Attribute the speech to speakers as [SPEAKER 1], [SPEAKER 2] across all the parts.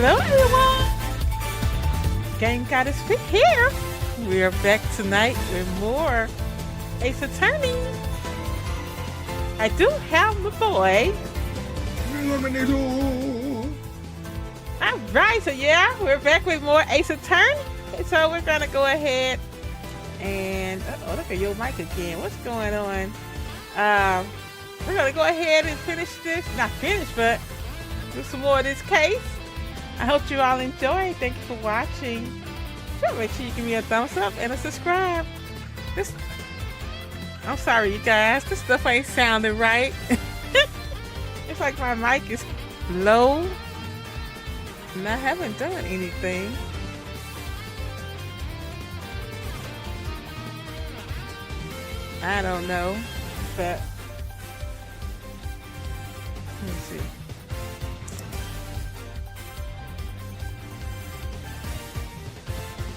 [SPEAKER 1] Hello everyone! GameGoddessFee here! We are back tonight with more Ace Attorney. I do have my boy. Alright, so yeah, we're back with more Ace Attorney. So we're gonna go ahead and oh, look at your mic again. What's going on? We're gonna go ahead and finish this. Not finish, but do some more of this case. I hope you all enjoy. Thank you for watching. Sure, make sure you give me a thumbs up and a subscribe. I'm sorry, you guys. This stuff ain't sounding right. It's like my mic is low, and I haven't done anything. I don't know, but let me see.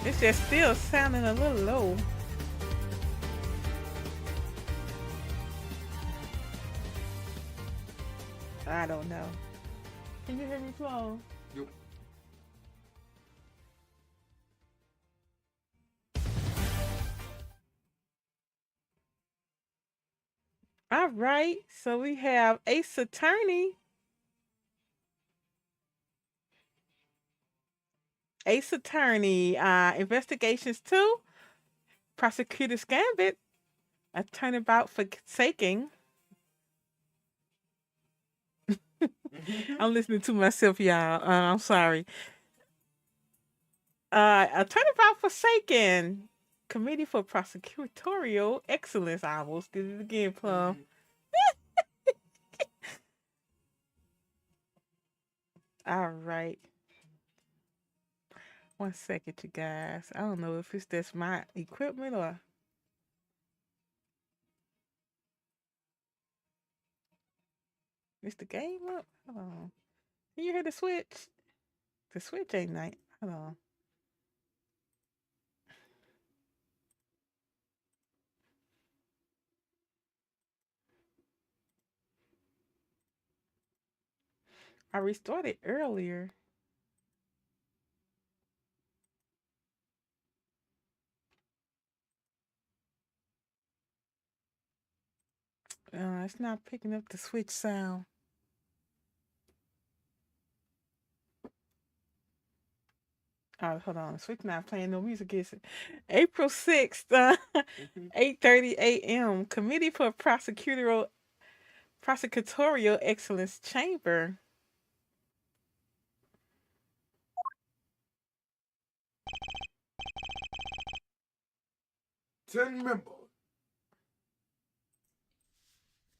[SPEAKER 1] It's just still sounding a little low. I don't know. Can you hear me close?
[SPEAKER 2] Yep.
[SPEAKER 1] All right, so we have Ace Attorney. Ace Attorney, Investigations 2, Prosecutor's Gambit, a Turnabout for Forsaking. I'm listening to myself, y'all. I'm sorry. A Turnabout Forsaken, Committee for Prosecutorial Excellence. I almost did it again, Plum. All right. 1 second, you guys. I don't know if it's just my equipment or... Is the game up? Hold on. Can you hear the switch? The switch ain't night. Hold on. I restarted earlier. It's not picking up the switch sound. Oh, hold on. The switch not playing no music, is it? April 6th, 8:30 a.m. Committee for Prosecutorial Excellence Chamber.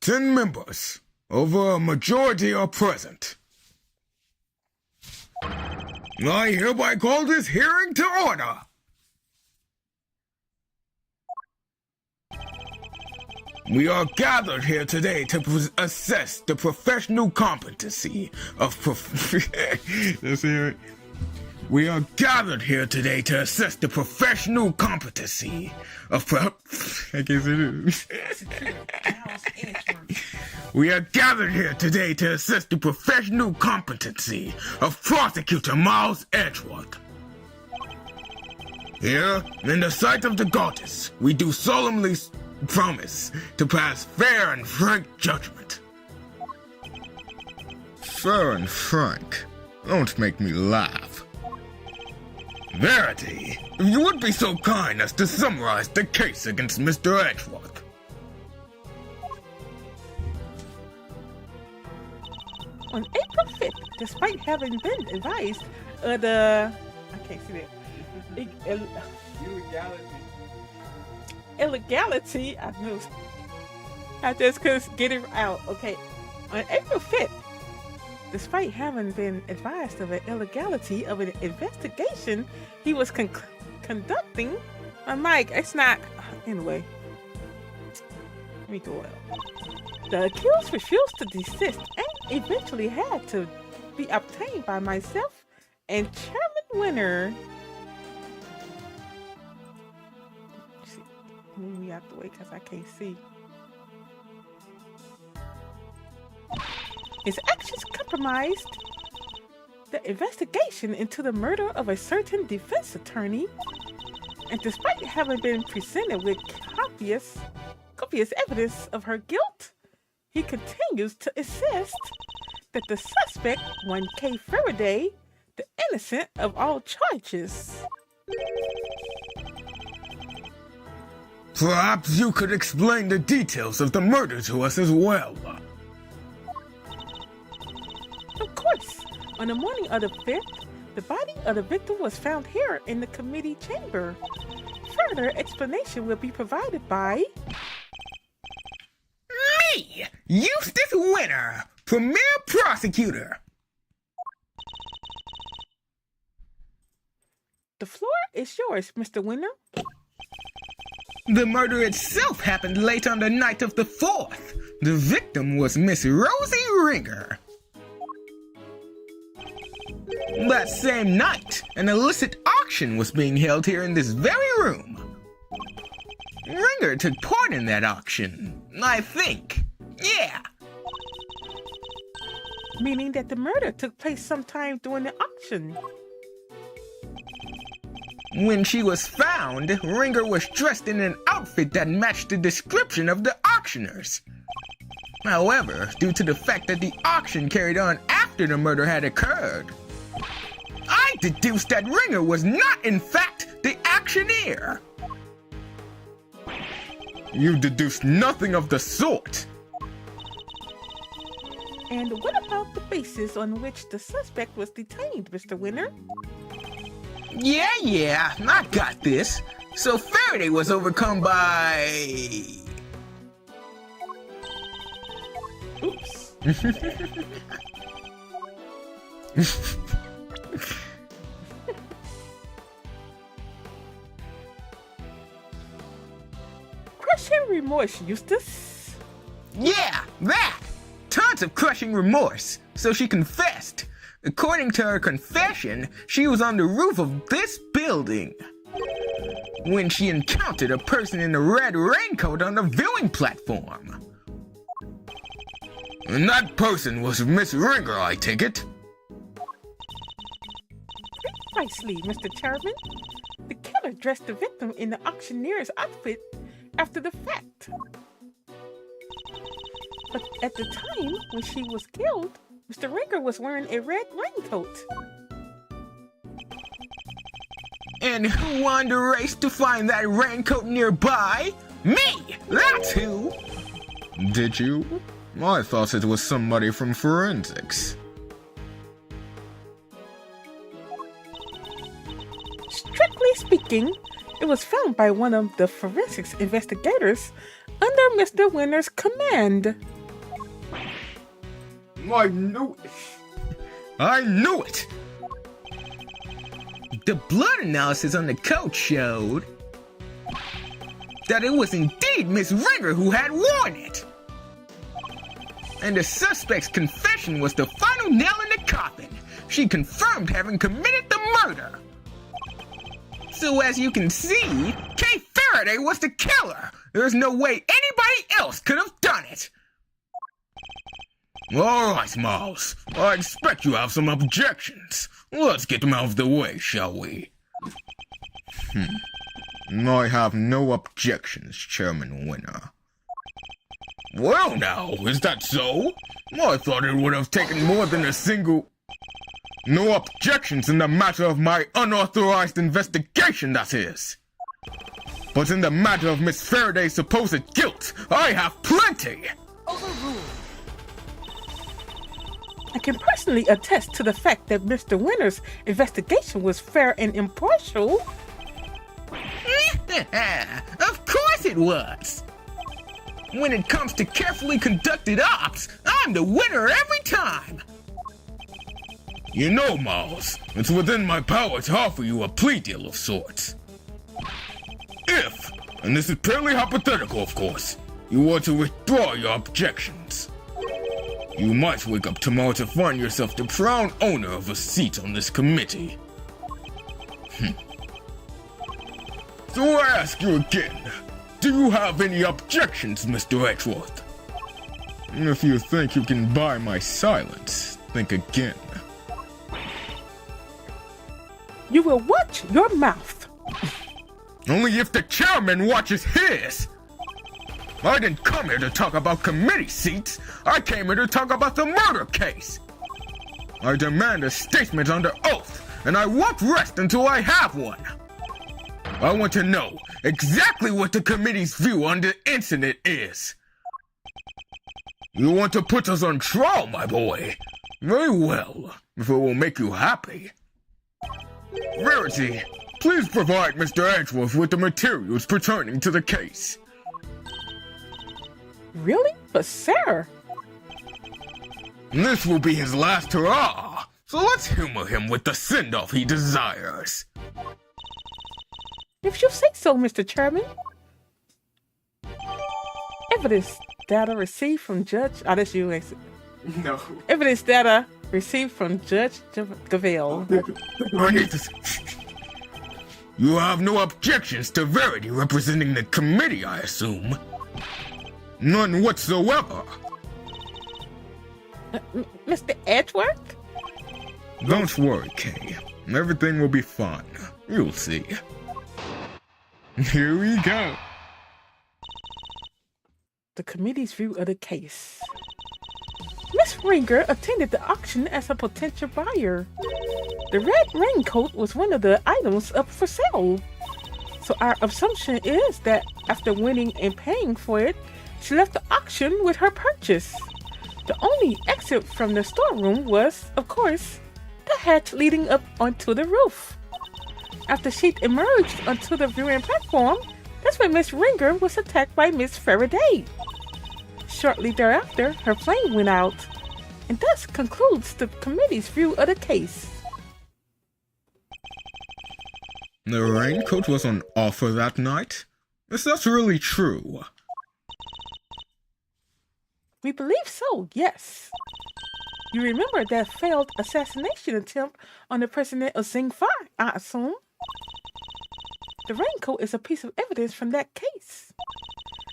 [SPEAKER 2] Ten members. Over a majority are present. I hereby call this hearing to order. We are gathered here today to assess the professional competency of Let's hear it. We are gathered here today to assess the professional competency of I guess it is. We are gathered here today to assess the professional competency of Prosecutor Miles Edgeworth. Here, in the sight of the goddess, we do solemnly promise to pass fair and frank judgment. Fair and frank? Don't make me laugh. Verity, if you would be so kind as to summarize the case against Mr. Edgeworth.
[SPEAKER 1] On April 5th, despite having been advised of the... I can't see that. Illegality. I knew. I just couldn't get it out. Okay. On April 5th, despite having been advised of an illegality of an investigation he was conducting, I'm like, it's not... Anyway. Let me go out. The accused refused to desist and eventually had to be obtained by myself and Chairman Winner. Move me out the way because I can't see. His actions compromised the investigation into the murder of a certain defense attorney, and despite having been presented with copious evidence of her guilt, he continues to insist that the suspect, one K. Faraday, the innocent of all charges.
[SPEAKER 2] Perhaps you could explain the details of the murder to us as well.
[SPEAKER 1] Of course, on the morning of the 5th, the body of the victim was found here in the committee chamber. Further explanation will be provided by...
[SPEAKER 2] Me, Eustace Winner, Premier Prosecutor.
[SPEAKER 1] The floor is yours, Mr. Winner.
[SPEAKER 2] The murder itself happened late on the night of the 4th. The victim was Miss Rosie Ringer. That same night, an illicit auction was being held here in this very room. Ringer took part in that auction, I think. Yeah.
[SPEAKER 1] Meaning that the murder took place sometime during the auction.
[SPEAKER 2] When she was found, Ringer was dressed in an outfit that matched the description of the auctioneers. However, due to the fact that the auction carried on after the murder had occurred, I deduced that Ringer was not, in fact, the auctioneer. You deduced nothing of the sort.
[SPEAKER 1] And what about the basis on which the suspect was detained, Mr. Winner?
[SPEAKER 2] Yeah, I got this. So Faraday was overcome by...
[SPEAKER 1] Oops. Crushing remorse, Eustace.
[SPEAKER 2] Yeah, that! Tons of crushing remorse, so she confessed. According to her confession, she was on the roof of this building when she encountered a person in a red raincoat on the viewing platform. And that person was Miss Ringer, I take it?
[SPEAKER 1] Precisely, Mr. Chairman. The killer dressed the victim in the auctioneer's outfit after the fact. But at the time when she was killed, Mr. Ringer was wearing a red raincoat.
[SPEAKER 2] And who won the race to find that raincoat nearby? Me! That's who! Did you? I thought it was somebody from forensics.
[SPEAKER 1] Strictly speaking, it was found by one of the forensics investigators under Mr. Winner's command.
[SPEAKER 2] I knew it. I knew it! The blood analysis on the coat showed that it was indeed Miss Ringer who had worn it. And the suspect's confession was the final nail in the coffin. She confirmed having committed the murder. So as you can see, K. Faraday was the killer. There's no way anybody else could have done it. All right, Miles. I expect you have some objections. Let's get them out of the way, shall we? I have no objections, Chairman Winner. Well now, is that so? I thought it would have taken more than a single... No objections in the matter of my unauthorized investigation, that is. But in the matter of Miss Faraday's supposed guilt, I have plenty!
[SPEAKER 1] Overruled. I can personally attest to the fact that Mr. Winner's investigation was fair and impartial.
[SPEAKER 2] Of course it was! When it comes to carefully conducted ops, I'm the winner every time! You know, Miles, it's within my power to offer you a plea deal of sorts. If, and this is purely hypothetical of course, you were to withdraw your objections, you might wake up tomorrow to find yourself the proud owner of a seat on this committee. So I ask you again, do you have any objections, Mr. Edgeworth? If you think you can buy my silence, think again.
[SPEAKER 1] You will watch your mouth.
[SPEAKER 2] Only if the chairman watches his. I didn't come here to talk about committee seats. I came here to talk about the murder case. I demand a statement under oath, and I won't rest until I have one. I want to know exactly what the committee's view on the incident is. You want to put us on trial, my boy? Very well, if it will make you happy. Verity, please provide Mr. Edgeworth with the materials pertaining to the case.
[SPEAKER 1] Really? But sir...
[SPEAKER 2] This will be his last hurrah, so let's humor him with the send-off he desires.
[SPEAKER 1] If you say so, Mr. Chairman. Evidence data received from Judge... Oh, that's you, exit.
[SPEAKER 3] No.
[SPEAKER 1] Evidence data received from Judge Gavale.
[SPEAKER 2] I need to... You have no objections to Verity representing the committee, I assume? None whatsoever.
[SPEAKER 1] Mr. Edgeworth?
[SPEAKER 2] Don't worry, Kay. Everything will be fine. You'll see. Here we go.
[SPEAKER 1] The committee's view of the case. Miss Ringer attended the auction as a potential buyer. The red raincoat was one of the items up for sale. So our assumption is that after winning and paying for it, she left the auction with her purchase. The only exit from the storeroom was, of course, the hatch leading up onto the roof. After she emerged onto the viewing platform, that's when Miss Ringer was attacked by Miss Faraday. Shortly thereafter, her flame went out, and thus concludes the committee's view of the case.
[SPEAKER 2] The raincoat was on offer that night? Is that really true?
[SPEAKER 1] We believe so, yes. You remember that failed assassination attempt on the president of Zing-Fi, I assume? The raincoat is a piece of evidence from that case.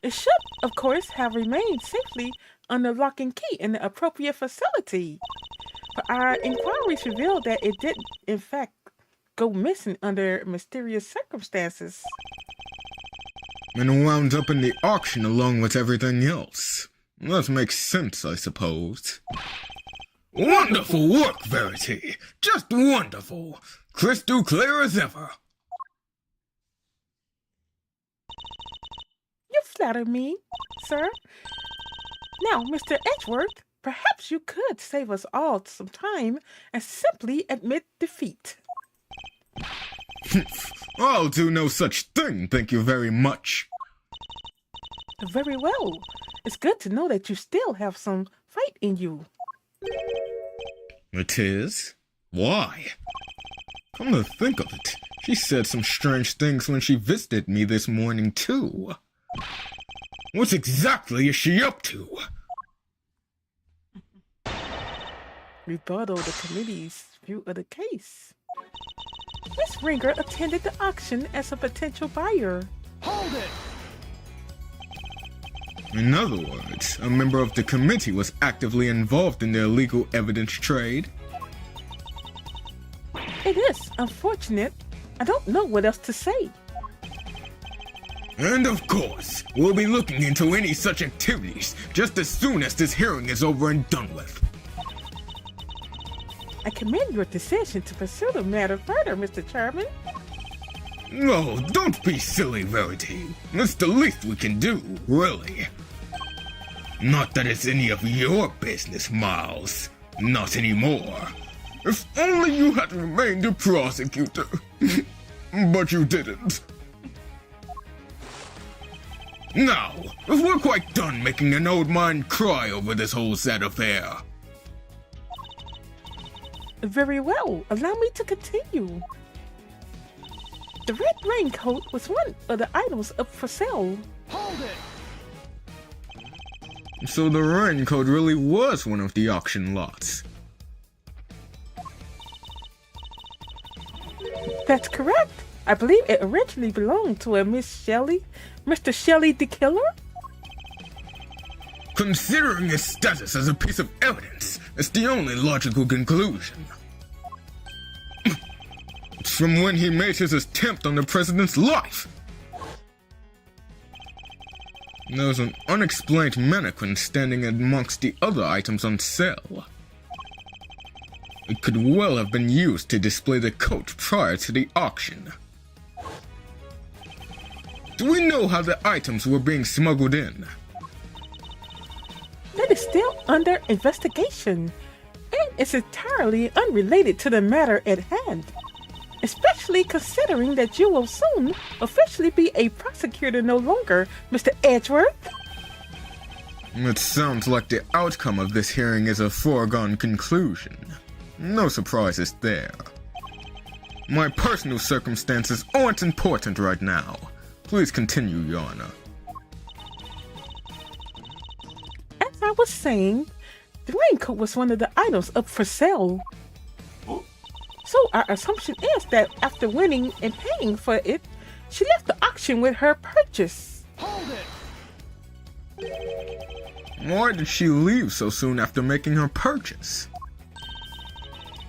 [SPEAKER 1] It should, of course, have remained safely under lock and key in the appropriate facility. But our inquiries revealed that it did, in fact, go missing under mysterious circumstances.
[SPEAKER 2] And wound up in the auction along with everything else. That makes sense, I suppose. Wonderful work, Verity! Just wonderful! Crystal clear as ever!
[SPEAKER 1] You flatter me, sir. Now, Mr. Edgeworth, perhaps you could save us all some time and simply admit defeat.
[SPEAKER 2] I'll do no such thing, thank you very much.
[SPEAKER 1] Very well. It's good to know that you still have some fight in you.
[SPEAKER 2] It is? Why? Come to think of it, she said some strange things when she visited me this morning, too. What exactly is she up to?
[SPEAKER 1] Rebuttal the committee's view of the case. Miss Ringer attended the auction as a potential buyer.
[SPEAKER 3] Hold it!
[SPEAKER 2] In other words, a member of the committee was actively involved in the illegal evidence trade.
[SPEAKER 1] It is unfortunate. I don't know what else to say.
[SPEAKER 2] And of course, we'll be looking into any such activities just as soon as this hearing is over and done with.
[SPEAKER 1] I commend your decision to pursue the matter further, Mr. Chairman.
[SPEAKER 2] No, don't be silly, Verity. That's the least we can do, really. Not that it's any of your business, Miles. Not anymore. If only you had remained a prosecutor. But you didn't. Now, if we're quite done making an old mind cry over this whole sad affair.
[SPEAKER 1] Very well. Allow me to continue. The red raincoat was one of the items up for sale.
[SPEAKER 3] Hold it!
[SPEAKER 2] So the raincoat really was one of the auction lots.
[SPEAKER 1] That's correct. I believe it originally belonged to a Mr. Shelley the Killer.
[SPEAKER 2] Considering its status as a piece of evidence, it's the only logical conclusion. from when he made his attempt on the president's life. There was an unexplained mannequin standing amongst the other items on sale. It could well have been used to display the coat prior to the auction. Do we know how the items were being smuggled in?
[SPEAKER 1] That is still under investigation, and it's entirely unrelated to the matter at hand. Especially considering that you will soon officially be a prosecutor no longer, Mr. Edgeworth.
[SPEAKER 2] It sounds like the outcome of this hearing is a foregone conclusion. No surprises there. My personal circumstances aren't important right now. Please continue, Your Honor.
[SPEAKER 1] As I was saying, the raincoat was one of the items up for sale. So our assumption is that after winning and paying for it, she left the auction with her purchase.
[SPEAKER 3] Hold it!
[SPEAKER 2] Why did she leave so soon after making her purchase?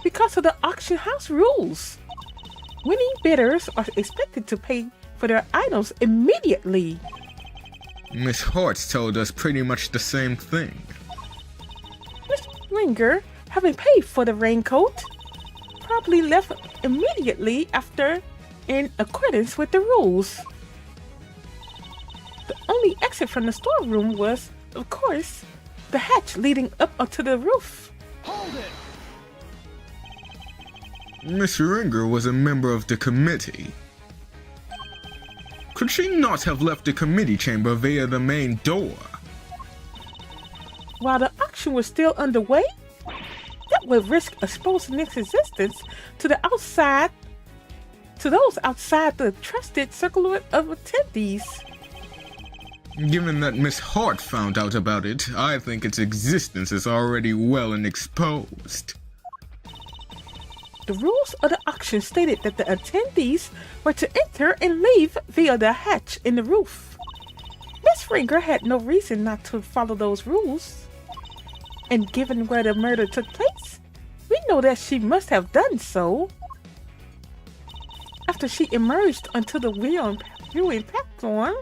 [SPEAKER 1] Because of the auction house rules. Winning bidders are expected to pay for their items immediately.
[SPEAKER 2] Miss Hart told us pretty much the same thing.
[SPEAKER 1] Miss Ringer, having paid for the raincoat, probably left immediately after in accordance with the rules. The only exit from the storeroom was, of course, the hatch leading up onto the roof.
[SPEAKER 3] Hold it!
[SPEAKER 2] Miss Ringer was a member of the committee. Could she not have left the committee chamber via the main door?
[SPEAKER 1] While the auction was still underway, that would risk exposing its existence to those outside the trusted circle of attendees.
[SPEAKER 2] Given that Miss Hart found out about it, I think its existence is already well and exposed.
[SPEAKER 1] The rules of the auction stated that the attendees were to enter and leave via the hatch in the roof. Miss Ringer had no reason not to follow those rules. And given where the murder took place, we know that she must have done so. After she emerged onto the viewing platform,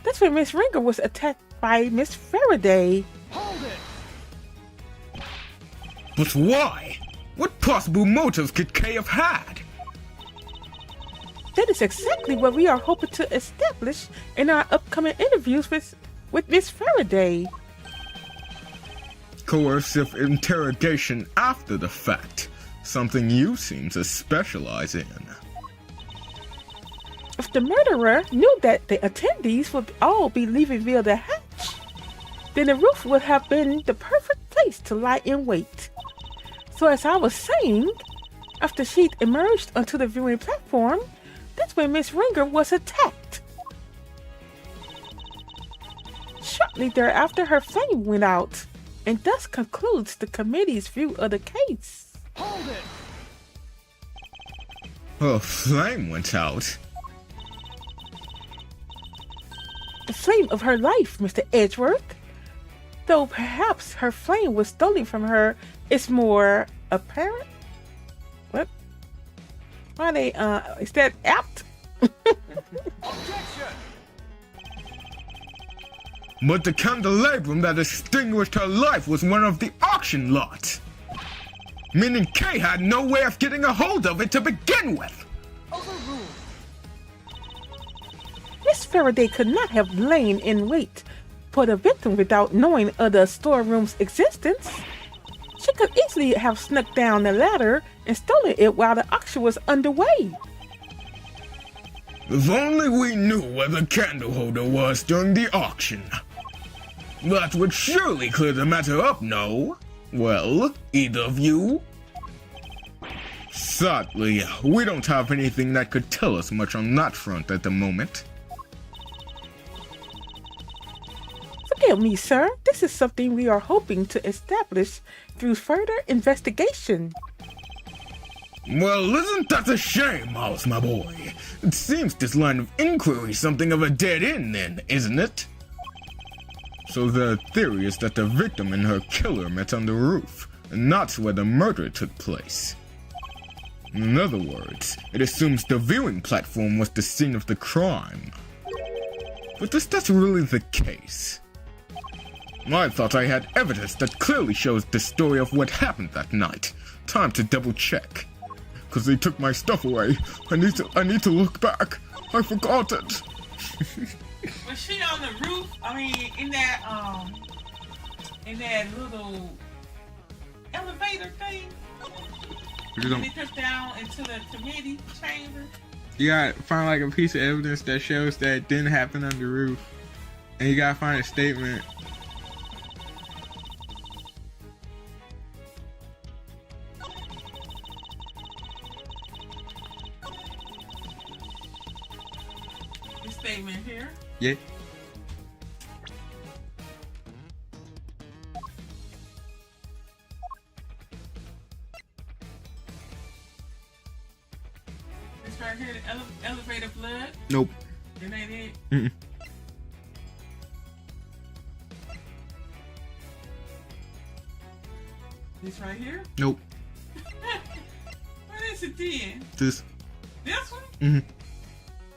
[SPEAKER 1] that's when Miss Ringer was attacked by Miss Faraday.
[SPEAKER 3] Hold it!
[SPEAKER 2] But why? What possible motives could Kay have had?
[SPEAKER 1] That is exactly what we are hoping to establish in our upcoming interviews with Miss Faraday.
[SPEAKER 2] Coercive interrogation after the fact, something you seem to specialize in.
[SPEAKER 1] If the murderer knew that the attendees would all be leaving via the hatch, then the roof would have been the perfect place to lie in wait. So as I was saying, after she'd emerged onto the viewing platform, that's when Miss Ringer was attacked. Shortly thereafter, her flame went out, and thus concludes the committee's view of the case.
[SPEAKER 3] Hold it!
[SPEAKER 2] Her flame went out.
[SPEAKER 1] The flame of her life, Mr. Edgeworth. Though perhaps her flame was stolen from her is more apparent. What? Why they, is that apt?
[SPEAKER 3] Objection!
[SPEAKER 2] But the candelabrum that extinguished her life was one of the auction lot. Meaning Kay had no way of getting a hold of it to begin with.
[SPEAKER 3] Overruled.
[SPEAKER 1] Miss Faraday could not have lain in wait for the victim without knowing of the storeroom's existence. She could easily have snuck down the ladder and stolen it while the auction was underway.
[SPEAKER 2] If only we knew where the candle holder was during the auction. That would surely clear the matter up, no? Well, either of you? Sadly, we don't have anything that could tell us much on that front at the moment.
[SPEAKER 1] Forgive me, sir. This is something we are hoping to establish through further investigation.
[SPEAKER 2] Well, isn't that a shame, Mouse, my boy? It seems this line of inquiry is something of a dead end then, isn't it? So the theory is that the victim and her killer met on the roof, and that's where the murder took place. In other words, it assumes the viewing platform was the scene of the crime. But is that really the case? I thought I had evidence that clearly shows the story of what happened that night. Time to double check. Cause they took my stuff away. I need to look back. I forgot it.
[SPEAKER 1] Was she on the roof? I mean, in that little elevator thing? When they took down into the committee chamber?
[SPEAKER 2] You gotta find like a piece of evidence that shows that it didn't happen on the roof. And you gotta find a statement.
[SPEAKER 1] This statement here?
[SPEAKER 2] Yeah.
[SPEAKER 1] Right here, the elevator blood?
[SPEAKER 2] Nope.
[SPEAKER 1] That ain't it?
[SPEAKER 2] Mm-mm.
[SPEAKER 1] This right here?
[SPEAKER 2] Nope.
[SPEAKER 1] What is it then?
[SPEAKER 2] This.
[SPEAKER 1] This one?
[SPEAKER 2] Mm-hmm.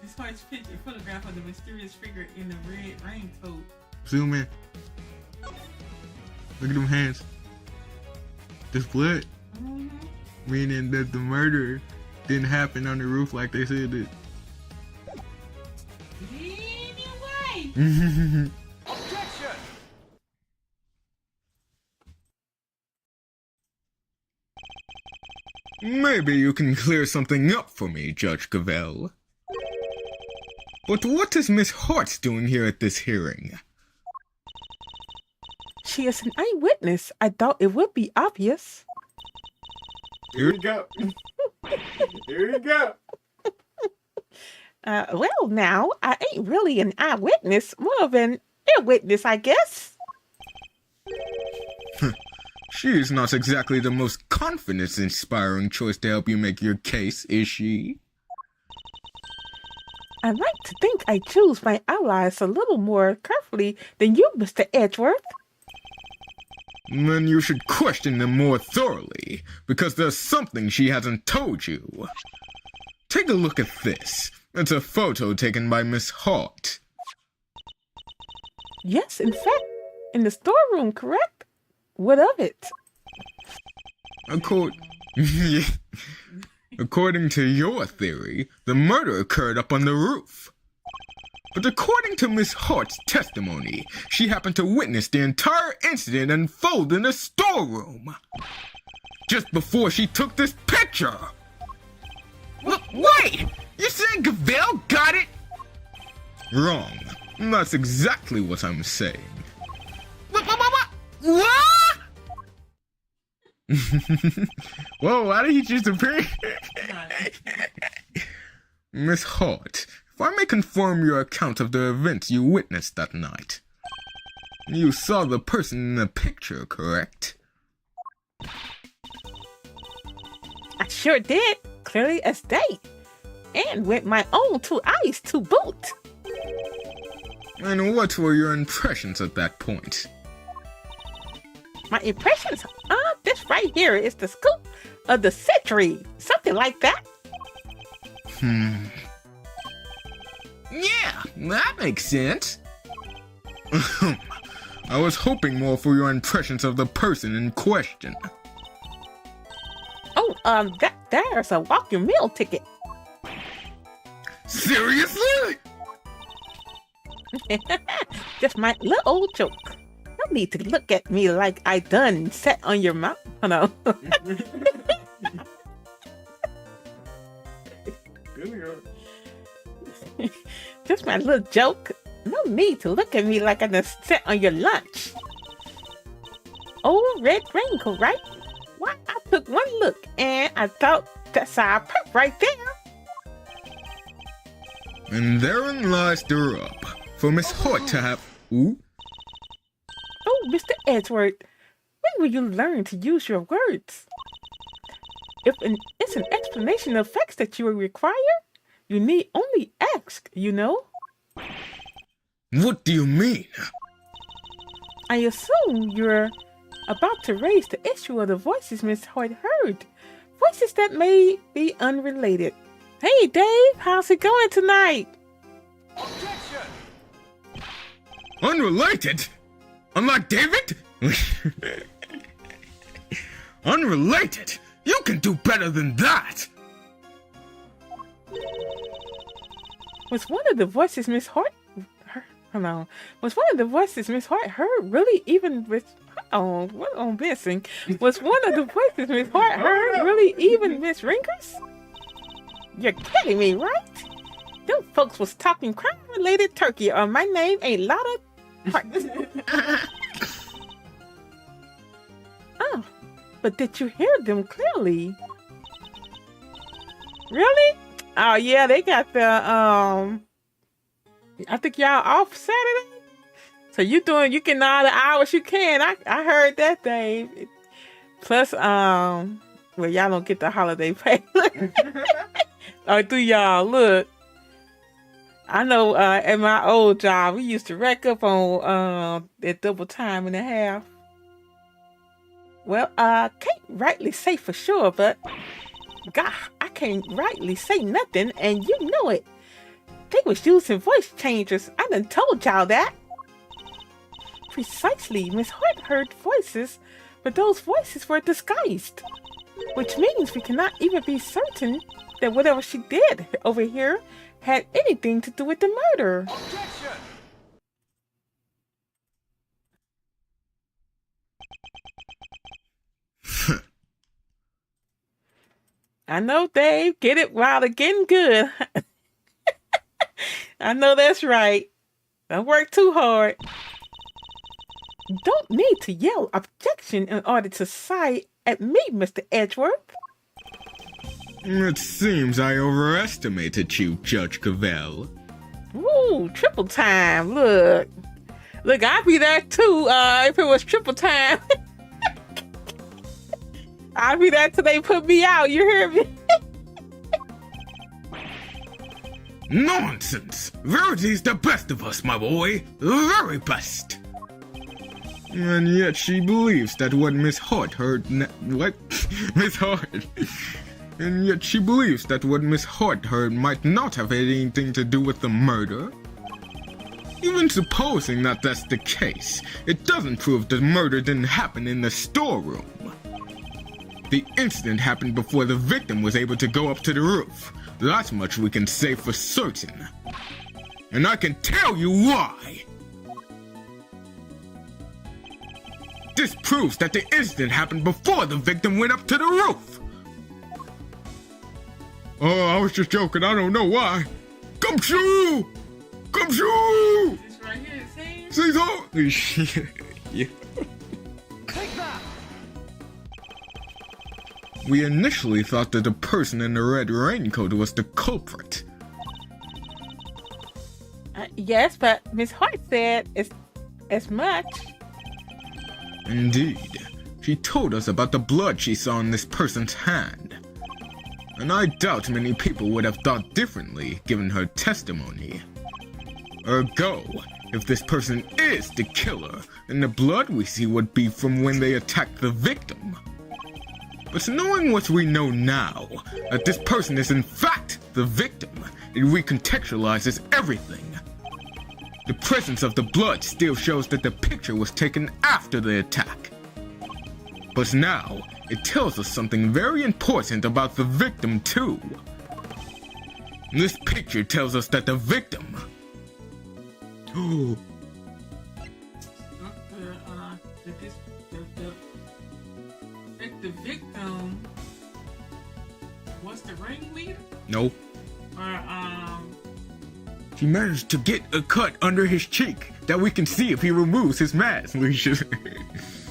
[SPEAKER 1] This white picture, photograph of the mysterious figure in the red raincoat.
[SPEAKER 2] Zoom in. Look at them hands. This blood.
[SPEAKER 1] Mm-hmm.
[SPEAKER 2] Meaning that the murder didn't happen on the roof like they said it did.
[SPEAKER 1] Anyway.
[SPEAKER 3] Objection!
[SPEAKER 2] Maybe you can clear something up for me, Judge Cavell. But what is Miss Hart doing here at this hearing?
[SPEAKER 1] She is an eyewitness. I thought it would be obvious.
[SPEAKER 2] Here we go. Here we go.
[SPEAKER 1] Well, now, I ain't really an eyewitness, more of an ear-witness, I guess.
[SPEAKER 2] She is not exactly the most confidence-inspiring choice to help you make your case, is she?
[SPEAKER 1] I like to think I choose my allies a little more carefully than you, Mr. Edgeworth.
[SPEAKER 2] Then you should question them more thoroughly, because there's something she hasn't told you. Take a look at this. It's a photo taken by Miss Hart.
[SPEAKER 1] Yes, in fact, in the storeroom, correct? What of it?
[SPEAKER 2] According to your theory, the murder occurred up on the roof. But according to Miss Hart's testimony, she happened to witness the entire incident unfold in the storeroom. Just before she took this picture. Wait! You saying Cavell got it? Wrong. That's exactly what I'm saying. What? Whoa, why did he just appear? Miss Hart, if I may confirm your account of the events you witnessed that night. You saw the person in the picture, correct?
[SPEAKER 1] I sure did, clearly as day. And with my own two eyes to boot.
[SPEAKER 2] And what were your impressions at that point?
[SPEAKER 1] My impressions? This right here is the scoop of the century. Something like that.
[SPEAKER 2] Yeah, that makes sense. I was hoping more for your impressions of the person in question.
[SPEAKER 1] Oh, there's a walking meal ticket.
[SPEAKER 2] Seriously?
[SPEAKER 1] Just my little old joke. No need to look at me like I done sat on your mouth. Oh, no. Just my little joke. No need to look at me like I done sat on your lunch. Oh, red raincoat, right? Why, I took one look and I thought that's our perp right there.
[SPEAKER 2] And therein lies the rub. For Miss Hart to have... Ooh?
[SPEAKER 1] Oh, Mr. Edgeworth, when will you learn to use your words? If it's an explanation of facts that you require, you need only ask, you know?
[SPEAKER 2] What do you mean?
[SPEAKER 1] I assume you're about to raise the issue of the voices Miss Hart heard voices that may be unrelated. Hey Dave, how's it going tonight?
[SPEAKER 3] Objection!
[SPEAKER 2] Unrelated? Unlike David? Unrelated? You can do better than that!
[SPEAKER 1] Was one of the voices Miss Hart Was one of the voices Miss Hart heard really even with what I'm missing? Was one of the voices Miss Hart heard really even Miss Ringers? You're kidding me, right? Them folks was talking crime-related turkey, or my name ain't Lotta Hart. Oh, but did you hear them clearly? Really? Oh yeah, they got the I think y'all off Saturday. So you getting all the hours you can. I heard that, Dave. Plus, well, y'all don't get the holiday pay. Or do y'all? Look, I know at my old job, we used to rack up on that double time and a half. Well, can't rightly say for sure, but God, I can't rightly say nothing, and you know it. They was using voice changers. I done told y'all that. Precisely, Miss Hart heard voices, but those voices were disguised. Which means we cannot even be certain that whatever she did over here had anything to do with the murder.
[SPEAKER 3] Objection!
[SPEAKER 1] I know, Dave. Get it while they're getting good. I know that's right. Don't work too hard. Don't need to yell objection in order to side at me, Mr. Edgeworth.
[SPEAKER 2] It seems I overestimated you, Judge Cavell.
[SPEAKER 1] Ooh, triple time. Look, I'd be there too if it was triple time. I'd be there till they put me out. You hear me?
[SPEAKER 2] Nonsense! Verity's the best of us, my boy. The very best. And yet she believes that what Miss Hart heard. What? Miss Hart. And yet she believes that what Miss Hart heard might not have had anything to do with the murder. Even supposing that that's the case, it doesn't prove the murder didn't happen in the storeroom. The incident happened before the victim was able to go up to the roof. That's much we can say for certain. And I can tell you why. This proves that the incident happened before the victim went up to the roof. Oh, I was just joking. I don't know why. Come shoo! Come shoo!
[SPEAKER 1] This right here, see?
[SPEAKER 2] See so? Yeah.
[SPEAKER 3] Take that!
[SPEAKER 2] We initially thought that the person in the red raincoat was the culprit.
[SPEAKER 1] Yes, but Miss Hart said it's as much.
[SPEAKER 2] Indeed. She told us about the blood she saw in this person's hand. And I doubt many people would have thought differently given her testimony. Ergo, if this person is the killer, then the blood we see would be from when they attacked the victim. But knowing what we know now, that this person is in fact the victim, it recontextualizes everything. The presence of the blood still shows that the picture was taken after the attack. But now, it tells us something very important about the victim too. This picture tells us that the victim... Oh...
[SPEAKER 1] The victim was the ringleader?
[SPEAKER 2] No.
[SPEAKER 1] Or,
[SPEAKER 2] She managed to get a cut under his cheek that we can see if he removes his mask, Lucia.
[SPEAKER 1] did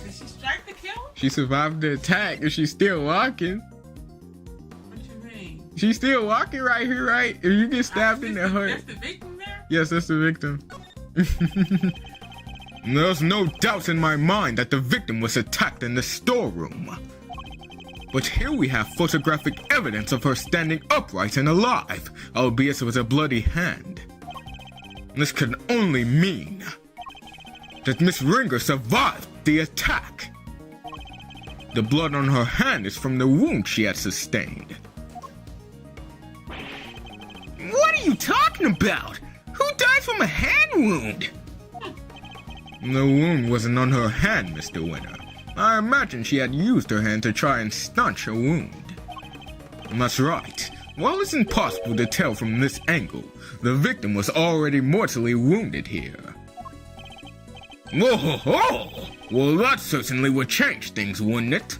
[SPEAKER 1] she strike the killer?
[SPEAKER 2] She survived the attack and she's still walking.
[SPEAKER 1] What you mean?
[SPEAKER 2] She's still walking right here, right? If you get stabbed in the heart.
[SPEAKER 1] That's the victim there?
[SPEAKER 2] Yes, that's the victim. There's no doubt in my mind that the victim was attacked in the storeroom. But here we have photographic evidence of her standing upright and alive, albeit with a bloody hand. This can only mean that Miss Ringer survived the attack. The blood on her hand is from the wound she had sustained. What are you talking about? Who dies from a hand wound? The wound wasn't on her hand, Mr. Winner. I imagine she had used her hand to try and staunch her wound. That's right. While it's impossible to tell from this angle, the victim was already mortally wounded here. Whoa ho ho! Well, that certainly would change things, wouldn't it?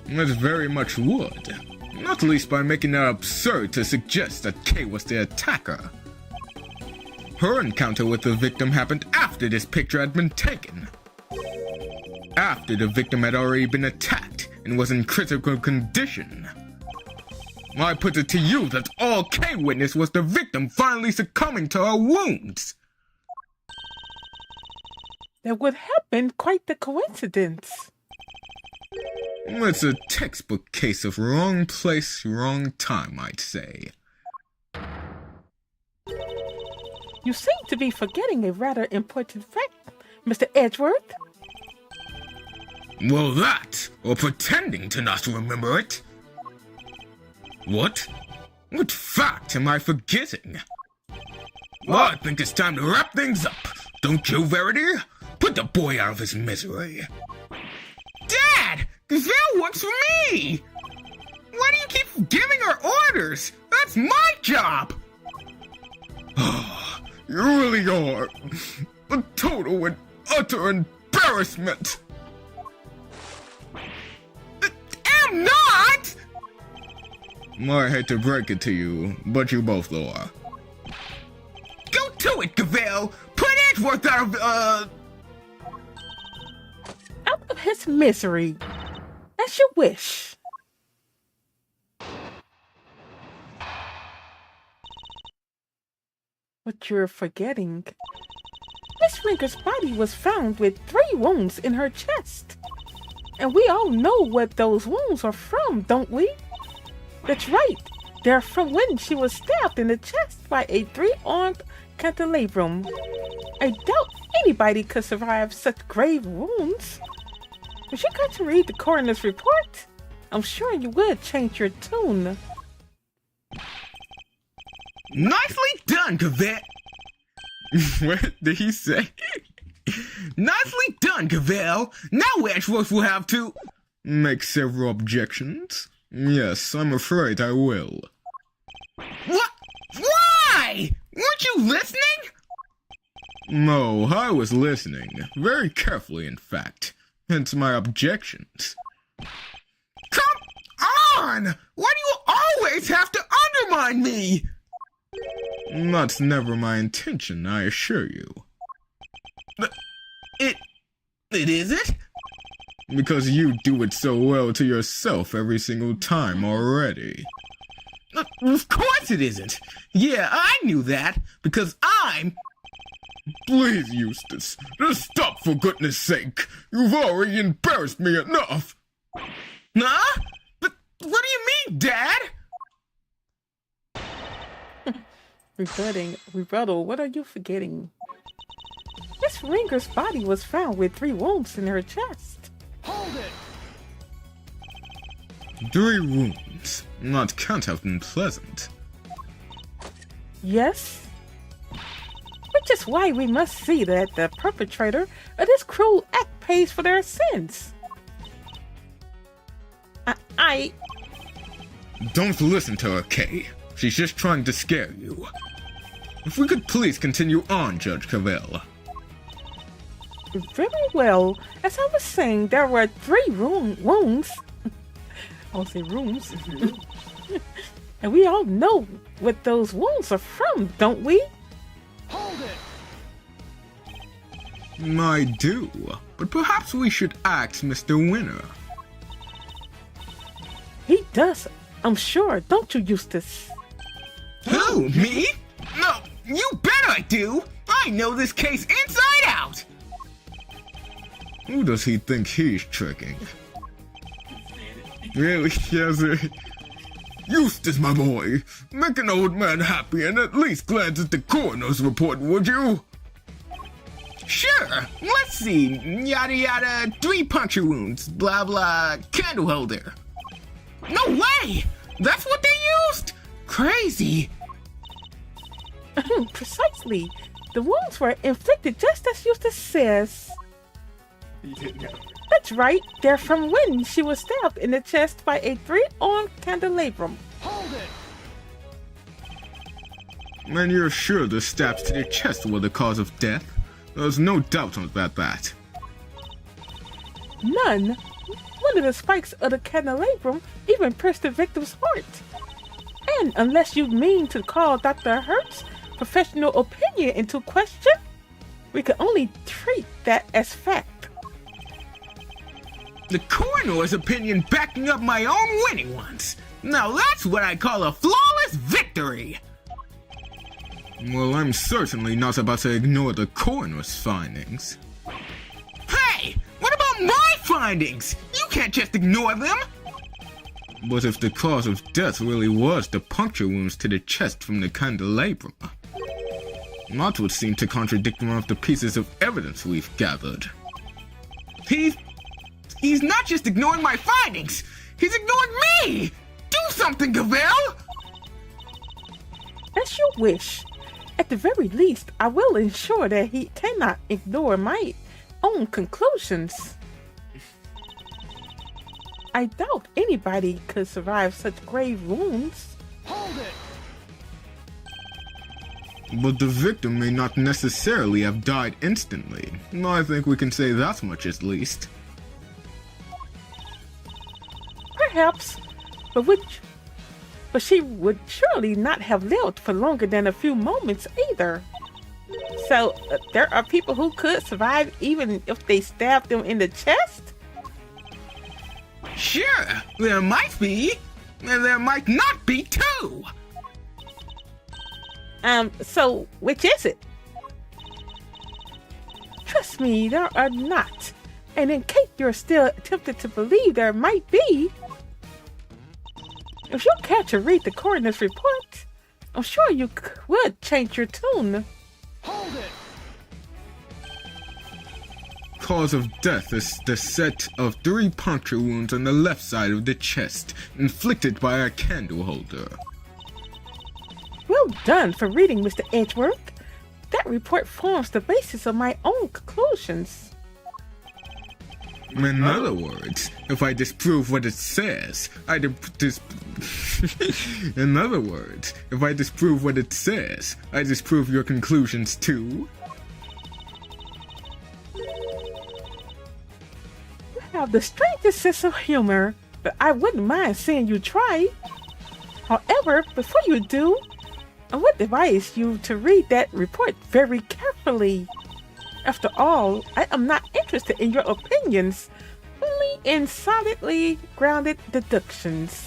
[SPEAKER 2] It very much would. Not least by making it absurd to suggest that Kay was the attacker. Her encounter with the victim happened after this picture had been taken. After the victim had already been attacked and was in critical condition. I put it to you that all Kay witnessed was the victim finally succumbing to her wounds.
[SPEAKER 1] That would have been quite the coincidence.
[SPEAKER 2] It's a textbook case of wrong place, wrong time, I'd say.
[SPEAKER 1] You seem to be forgetting a rather important fact, Mr. Edgeworth.
[SPEAKER 2] Well, that, or pretending to not remember it. What? What fact am I forgetting? Well, I think it's time to wrap things up. Don't you, Verity? Put the boy out of his misery. Dad! Gazelle works for me! Why do you keep giving her orders? That's my job! You really are a total and utter embarrassment! I'm not! I hate to break it to you, but you both are. Go to it, Cavell! Put Edgeworth out of,
[SPEAKER 1] Out of his misery. As you wish. What you're forgetting. Miss Rinker's body was found with 3 wounds in her chest. And we all know what those wounds are from, don't we? That's right. They're from when she was stabbed in the chest by a 3-armed candelabrum. I doubt anybody could survive such grave wounds. But you got to read the coroner's report. I'm sure you would change your tune.
[SPEAKER 2] Nicely done, Cavett. What did he say? Nicely done, Cavell. Now Edgeworth will have to make several objections. Yes, I'm afraid I will. What? Why? Weren't you listening? No, I was listening. Very carefully, in fact. Hence my objections. Come on! Why do you always have to undermine me? That's never my intention, I assure you. It isn't? Because you do it so well to yourself every single time already. Of course it isn't. Yeah, I knew that, because I'm... Please, Eustace, just stop for goodness sake. You've already embarrassed me enough. Huh? But what do you mean, Dad?
[SPEAKER 1] Rebuttal, what are you forgetting? Miss Ringer's body was found with 3 wounds in her chest.
[SPEAKER 3] Hold it!
[SPEAKER 2] 3 wounds. That can't have been pleasant.
[SPEAKER 1] Yes. Which is why we must see that the perpetrator of this cruel act pays for their sins. I...
[SPEAKER 2] Don't listen to her, Kay. She's just trying to scare you. If we could please continue on, Judge Cavell.
[SPEAKER 1] Very well. As I was saying, there were 3 wounds. I'll say rooms. And we all know what those wounds are from, don't we?
[SPEAKER 3] Hold it!
[SPEAKER 2] I do, but perhaps we should ask Mr. Winner.
[SPEAKER 1] He does, I'm sure, don't you, Eustace?
[SPEAKER 2] Who, me? No, you bet I do! I know this case inside out! Who does he think he's tricking? Really, yes, Eustace, my boy, make an old man happy and at least glance at the coroner's report, would you? Sure, let's see. Yada yada, 3 puncture wounds, blah blah, candle holder. No way! That's what they used? Crazy.
[SPEAKER 1] Precisely. The wounds were inflicted just as Eustace says.
[SPEAKER 3] You didn't know.
[SPEAKER 1] That's right. They're from when she was stabbed in the chest by a 3-armed candelabrum.
[SPEAKER 3] Hold it!
[SPEAKER 2] And you're sure the stabs to the chest were the cause of death? There's no doubt about that.
[SPEAKER 1] None. One of the spikes of the candelabrum even pierced the victim's heart. And unless you mean to call Dr. Hertz's professional opinion into question, we can only treat that as fact.
[SPEAKER 2] The coroner's opinion backing up my own winning ones. Now that's what I call a flawless victory. Well, I'm certainly not about to ignore the coroner's findings. Hey! What about my findings? You can't just ignore them! But if the cause of death really was the puncture wounds to the chest from the candelabrum, that would seem to contradict one of the pieces of evidence we've gathered. He's not just ignoring my findings! He's ignoring me! Do something, Gavel!
[SPEAKER 1] As you wish. At the very least, I will ensure that he cannot ignore my own conclusions. I doubt anybody could survive such grave wounds.
[SPEAKER 3] Hold it!
[SPEAKER 2] But the victim may not necessarily have died instantly. I think we can say that much at least.
[SPEAKER 1] Perhaps, but she would surely not have lived for longer than a few moments either. So, there are people who could survive even if they stabbed them in the chest?
[SPEAKER 2] Sure, there might be, and there might not be too.
[SPEAKER 1] So which is it? Trust me, there are not. And in case you're still tempted to believe there might be, if you care to read the coroner's report, I'm sure you would change your tune.
[SPEAKER 3] Hold it!
[SPEAKER 2] Cause of death is the set of 3 puncture wounds on the left side of the chest, inflicted by a candle holder.
[SPEAKER 1] Well done for reading, Mr. Edgeworth. That report forms the basis of my own conclusions.
[SPEAKER 2] In other words, if I disprove what it says, In other words, if I disprove what it says, I disprove your conclusions too.
[SPEAKER 1] You have the strangest sense of humor, but I wouldn't mind seeing you try. However, before you do, I would advise you to read that report very carefully. After all, I am not interested in your opinions, only in solidly grounded deductions.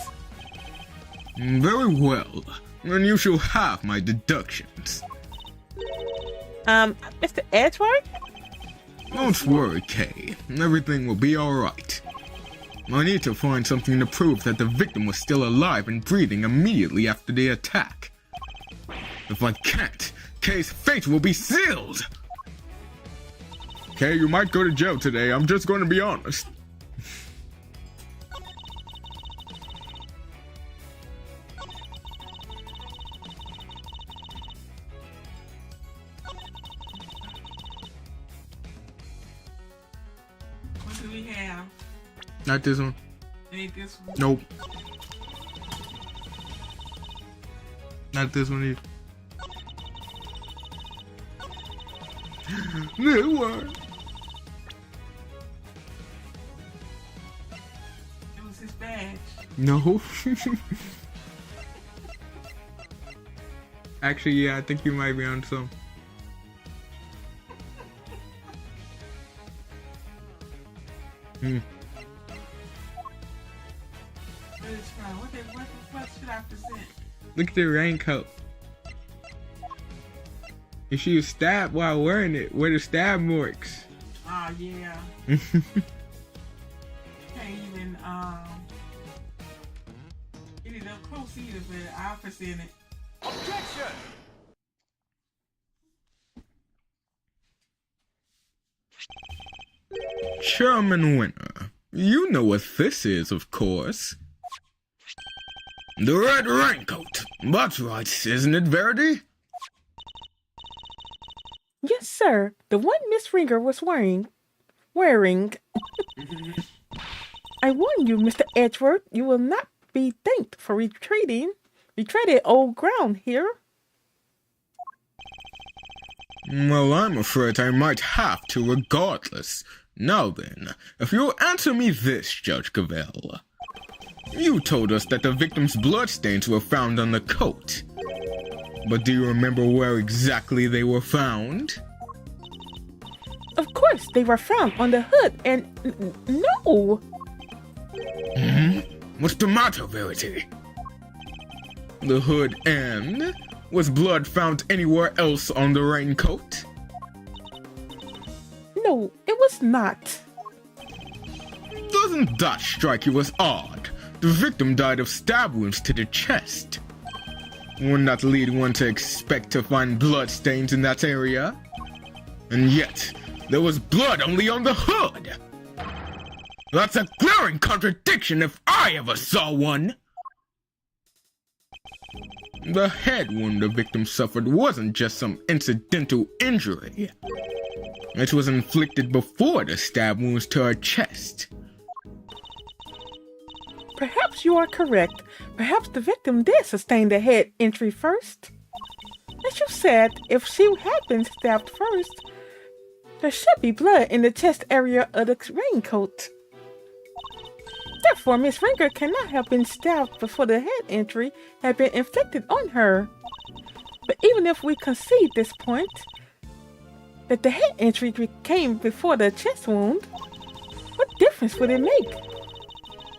[SPEAKER 2] Very well, then you shall have my deductions.
[SPEAKER 1] Mr. Edgeworth?
[SPEAKER 2] Don't worry, Kay. Everything will be alright. I need to find something to prove that the victim was still alive and breathing immediately after the attack. If I can't, Kay's fate will be sealed! Kay, you might go to jail today, I'm just going to be honest.
[SPEAKER 1] What do we have?
[SPEAKER 2] Not this one.
[SPEAKER 1] Ain't this one?
[SPEAKER 2] Nope. Not this one either. This one.
[SPEAKER 1] It was his badge.
[SPEAKER 2] No. Actually, yeah, I think you might be on some.
[SPEAKER 1] What should I present?
[SPEAKER 2] Look at the raincoat. And she was stabbed while wearing it. Where the stab marks.
[SPEAKER 1] Oh, yeah. Can't even, get it up close either, but I'll present it.
[SPEAKER 3] Objection!
[SPEAKER 2] Sherman Winter. You know what this is, of course. The red raincoat. That's right, isn't it, Verity?
[SPEAKER 1] Yes, sir. The one Miss Ringer was wearing. I warn you, Mr. Edgeworth, you will not be thanked for retreating old ground here.
[SPEAKER 2] Well, I'm afraid I might have to regardless. Now then, if you'll answer me this, Judge Cavell. You told us that the victim's bloodstains were found on the coat. But do you remember where exactly they were found?
[SPEAKER 1] Of course, they were found on the hood and... no!
[SPEAKER 2] What's the matter, Verity? The hood and... Was blood found anywhere else on the raincoat?
[SPEAKER 1] No, it was not.
[SPEAKER 2] Doesn't that strike you as odd? The victim died of stab wounds to the chest. Wouldn't that lead one to expect to find blood stains in that area? And yet, there was blood only on the hood! That's a glaring contradiction if I ever saw one! The head wound the victim suffered wasn't just some incidental injury. It was inflicted before the stab wounds to her chest.
[SPEAKER 1] Perhaps you are correct. Perhaps the victim did sustain the head injury first. As you said, if she had been stabbed first, there should be blood in the chest area of the raincoat. Therefore, Miss Ringer cannot have been stabbed before the head injury had been inflicted on her. But even if we concede this point, that the head injury came before the chest wound, what difference would it make?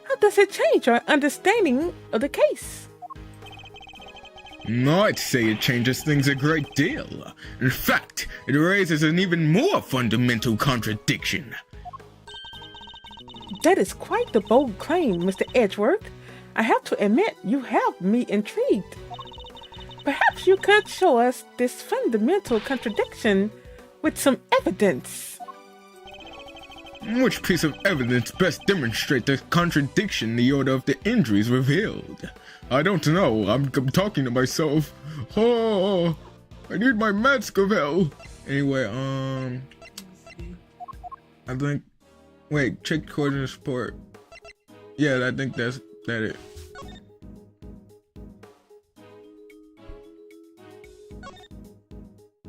[SPEAKER 1] How does it change our understanding of the case?
[SPEAKER 2] I'd say it changes things a great deal. In fact, it raises an even more fundamental contradiction.
[SPEAKER 1] That is quite the bold claim, Mr. Edgeworth. I have to admit, you have me intrigued. Perhaps you could show us this fundamental contradiction with some evidence.
[SPEAKER 2] Which piece of evidence best demonstrates the contradiction the order of the injuries revealed? I don't know. I'm talking to myself. Oh, I need my meds, Cavell. Anyway, I think. Wait, check coordinate support. Yeah, I think that's it.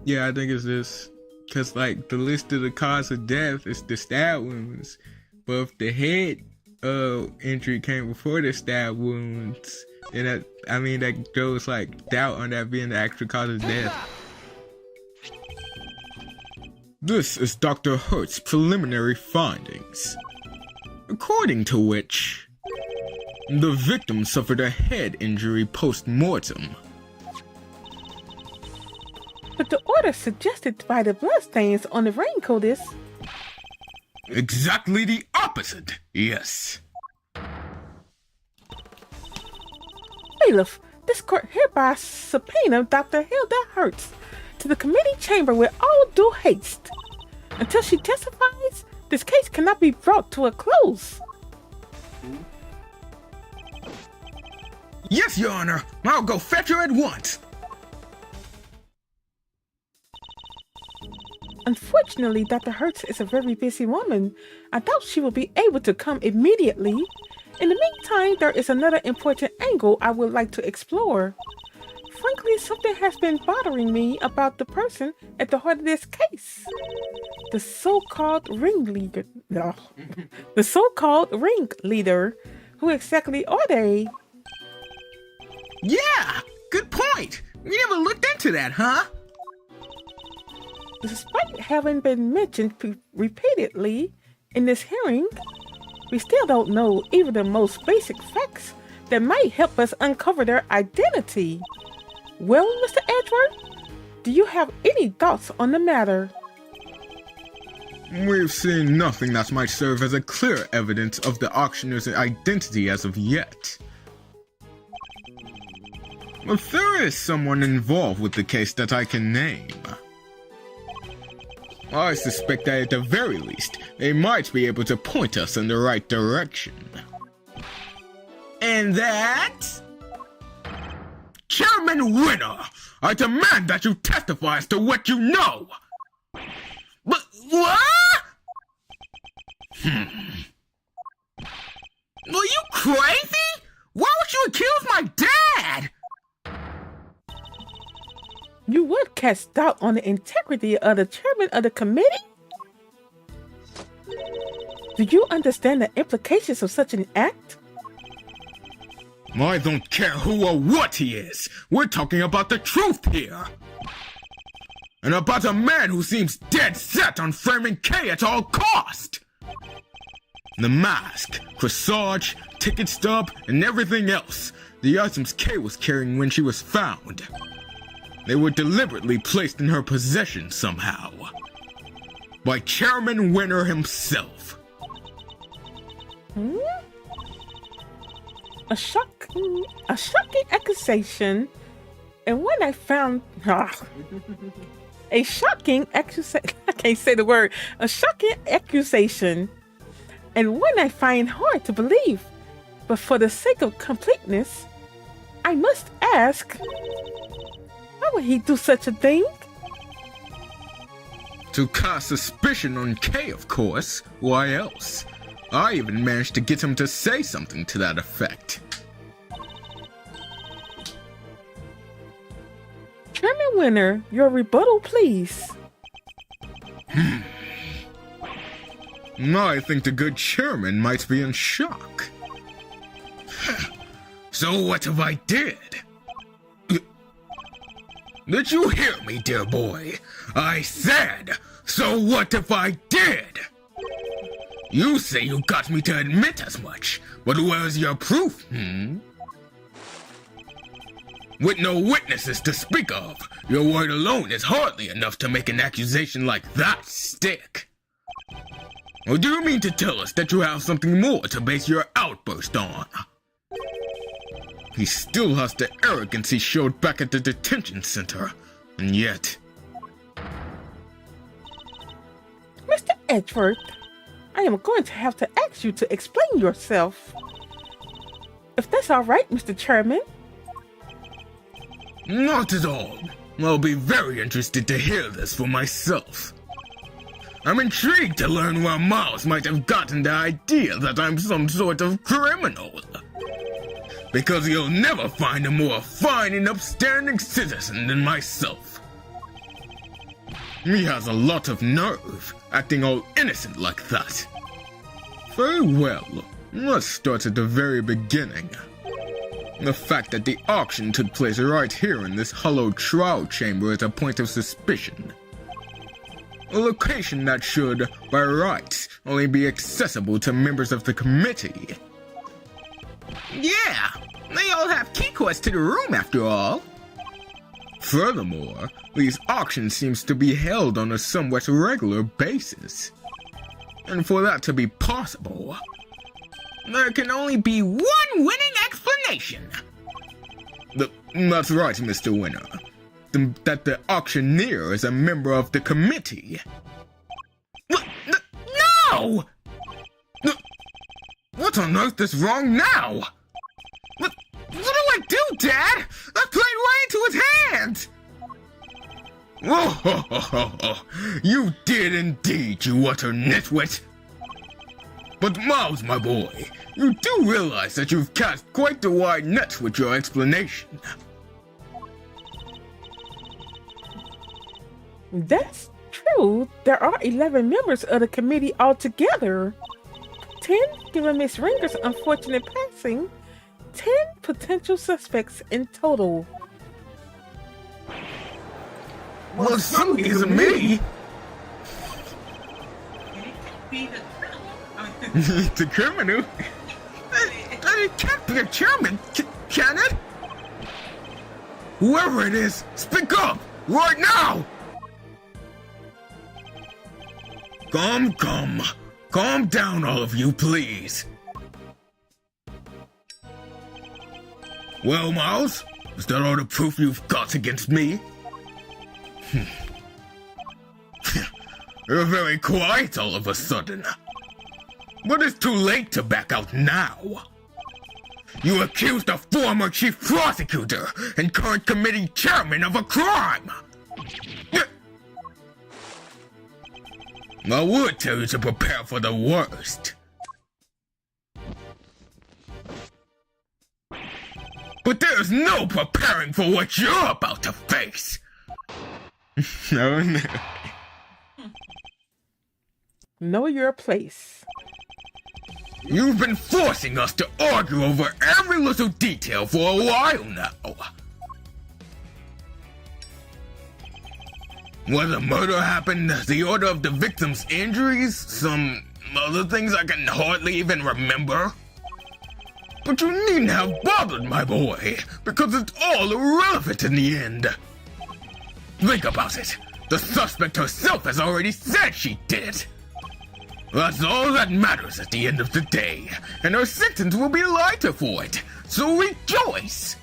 [SPEAKER 2] Yeah, I think it's this. Cause like the list of the cause of death is the stab wounds, but if the head injury came before the stab wounds, then that shows like doubt on that being the actual cause of death. This is Dr. Hurt's preliminary findings, according to which the victim suffered a head injury post-mortem.
[SPEAKER 1] But the order suggested by the bloodstains on the raincoat is...
[SPEAKER 2] Exactly the opposite, yes.
[SPEAKER 1] Bailiff, this court hereby subpoena Dr. Hilda Hertz to the committee chamber with all due haste. Until she testifies, this case cannot be brought to a close.
[SPEAKER 2] Yes, Your Honor. I'll go fetch her at once.
[SPEAKER 1] Unfortunately, Dr. Hertz is a very busy woman. I doubt she will be able to come immediately. In the meantime, there is another important angle I would like to explore. Frankly, something has been bothering me about the person at the heart of this case. The so-called ringleader. The so-called ringleader. Who exactly are they?
[SPEAKER 2] Yeah, good point. We never looked into that, huh?
[SPEAKER 1] Despite having been mentioned repeatedly in this hearing, we still don't know even the most basic facts that might help us uncover their identity. Well, Mr. Edgeworth, do you have any thoughts on the matter?
[SPEAKER 2] We've seen nothing that might serve as a clear evidence of the auctioneer's identity as of yet. But there is someone involved with the case that I can name. I suspect that at the very least, they might be able to point us in the right direction. And that... Chairman Winner, I demand that you testify as to what you know! But what? Are you crazy? Why would you accuse my dad?
[SPEAKER 1] You would cast doubt on the integrity of the chairman of the committee? Do you understand the implications of such an act?
[SPEAKER 2] I don't care who or what he is. We're talking about the truth here. And about a man who seems dead set on framing Kay at all cost. The mask, corsage, ticket stub, and everything else. The items Kay was carrying when she was found. They were deliberately placed in her possession somehow. By Chairman Winner himself.
[SPEAKER 1] A shocking accusation. And when I found... a shocking accusation... I can't say the word. A shocking accusation. And one I find hard to believe. But for the sake of completeness, I must ask... Why would he do such a thing?
[SPEAKER 2] To cast suspicion on Kay, of course. Why else? I even managed to get him to say something to that effect.
[SPEAKER 1] Chairman Winner, your rebuttal, please.
[SPEAKER 2] I think the good chairman might be in shock. So what if I did? Did you hear me, dear boy? I said, so what if I did? You say you got me to admit as much, but where's your proof, With no witnesses to speak of, your word alone is hardly enough to make an accusation like that stick. Or do you mean to tell us that you have something more to base your outburst on? He still has the arrogance he showed back at the detention center, and yet...
[SPEAKER 1] Mr. Edgeworth, I am going to have to ask you to explain yourself. If that's all right, Mr. Chairman.
[SPEAKER 2] Not at all. I'll be very interested to hear this for myself. I'm intrigued to learn where Miles might have gotten the idea that I'm some sort of criminal. Because you'll never find a more fine and upstanding citizen than myself. He has a lot of nerve, acting all innocent like that. Very well, let's start at the very beginning. The fact that the auction took place right here in this hollowed trial chamber is a point of suspicion. A location that should, by rights, only be accessible to members of the committee. Yeah, they all have key cards to the room after all. Furthermore, these auctions seems to be held on a somewhat regular basis. And for that to be possible, there can only be one winning explanation. That's right, Mr. Winner. That the auctioneer is a member of the committee. No! What on earth is wrong now? What do I do, Dad? I played right into his hands! Oh, you did indeed, you utter nitwit. But Miles, my boy, you do realize that you've cast quite the wide net with your explanation.
[SPEAKER 1] That's true. There are 11 members of the committee altogether. 10, given Miss Ringer's unfortunate passing. 10 potential suspects in total.
[SPEAKER 2] Well, something isn't me. The criminal? It can't be a chairman, can it? Whoever it is, speak up, right now! Calm down, all of you, please. Well, Miles, is that all the proof you've got against me? You're very quiet all of a sudden. But it's too late to back out now. You accused a former chief prosecutor and current committee chairman of a crime. I would tell you to prepare for the worst. But there's no preparing for what you're about to face. No.
[SPEAKER 1] Know your place.
[SPEAKER 2] You've been forcing us to argue over every little detail for a while now. Whether murder happened, the order of the victim's injuries, some other things I can hardly even remember. But you needn't have bothered, my boy, because it's all irrelevant in the end. Think about it. The suspect herself has already said she did it. That's all that matters at the end of the day, and her sentence will be lighter for it, so rejoice!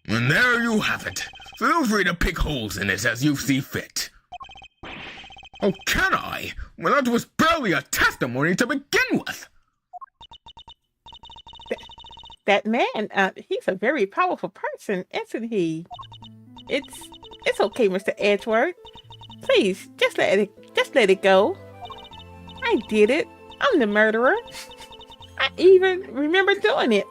[SPEAKER 2] And there you have it. Feel free to pick holes in it as you see fit. Oh, can I? Well, that was barely a testimony to begin with.
[SPEAKER 1] That man, he's a very powerful person, isn't he? It's okay, Mr. Edgeworth. Please, just let it go. I did it. I'm the murderer. I even remember doing it.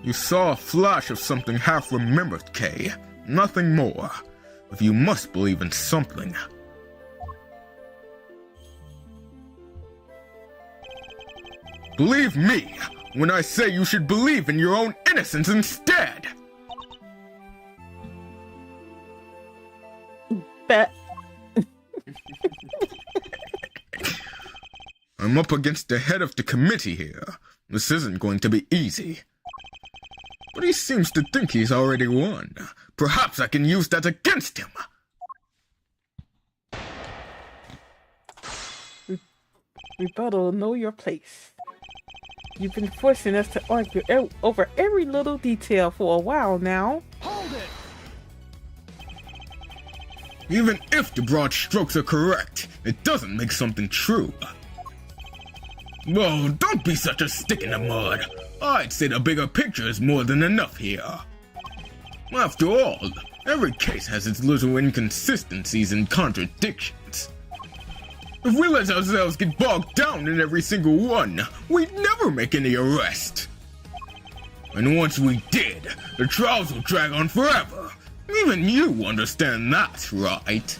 [SPEAKER 2] You saw a flash of something half-remembered, Kay. Nothing more. If you must believe in something. Believe me when I say you should believe in your own innocence instead.
[SPEAKER 1] But
[SPEAKER 2] I'm up against the head of the committee here. This isn't going to be easy. But he seems to think he's already won. Perhaps I can use that against him.
[SPEAKER 1] rebuttal, know your place. You've been forcing us to argue over every little detail for a while now.
[SPEAKER 3] Hold it!
[SPEAKER 2] Even if the broad strokes are correct, it doesn't make something true. Whoa, don't be such a stick in the mud. I'd say the bigger picture is more than enough here. After all, every case has its little inconsistencies and contradictions. If we let ourselves get bogged down in every single one, we'd never make any arrest. And once we did, the trials will drag on forever. Even you understand that, right?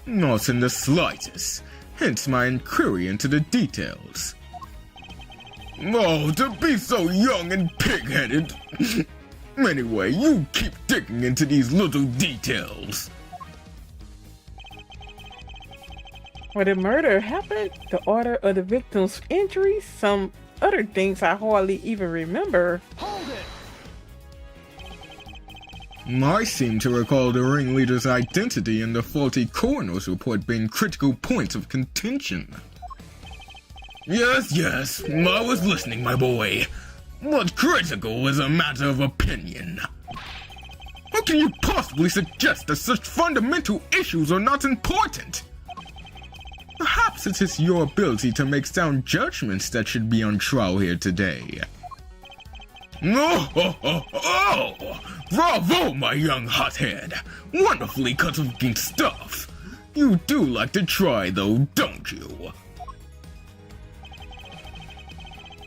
[SPEAKER 2] Not in the slightest. Hence my inquiry into the details. Oh, to be so young and pig-headed. Anyway, you keep digging into these little details.
[SPEAKER 1] When the murder happened, the order of the victim's injuries, some other things I hardly even remember.
[SPEAKER 3] Hold it!
[SPEAKER 2] I seem to recall the ringleader's identity and the faulty coroner's report being critical points of contention. Yes, I was listening, my boy. But critical is a matter of opinion. How can you possibly suggest that such fundamental issues are not important? Perhaps it is your ability to make sound judgments that should be on trial here today. Oh, bravo, my young hothead. Wonderfully cut-looking stuff. You do like to try, though, don't you?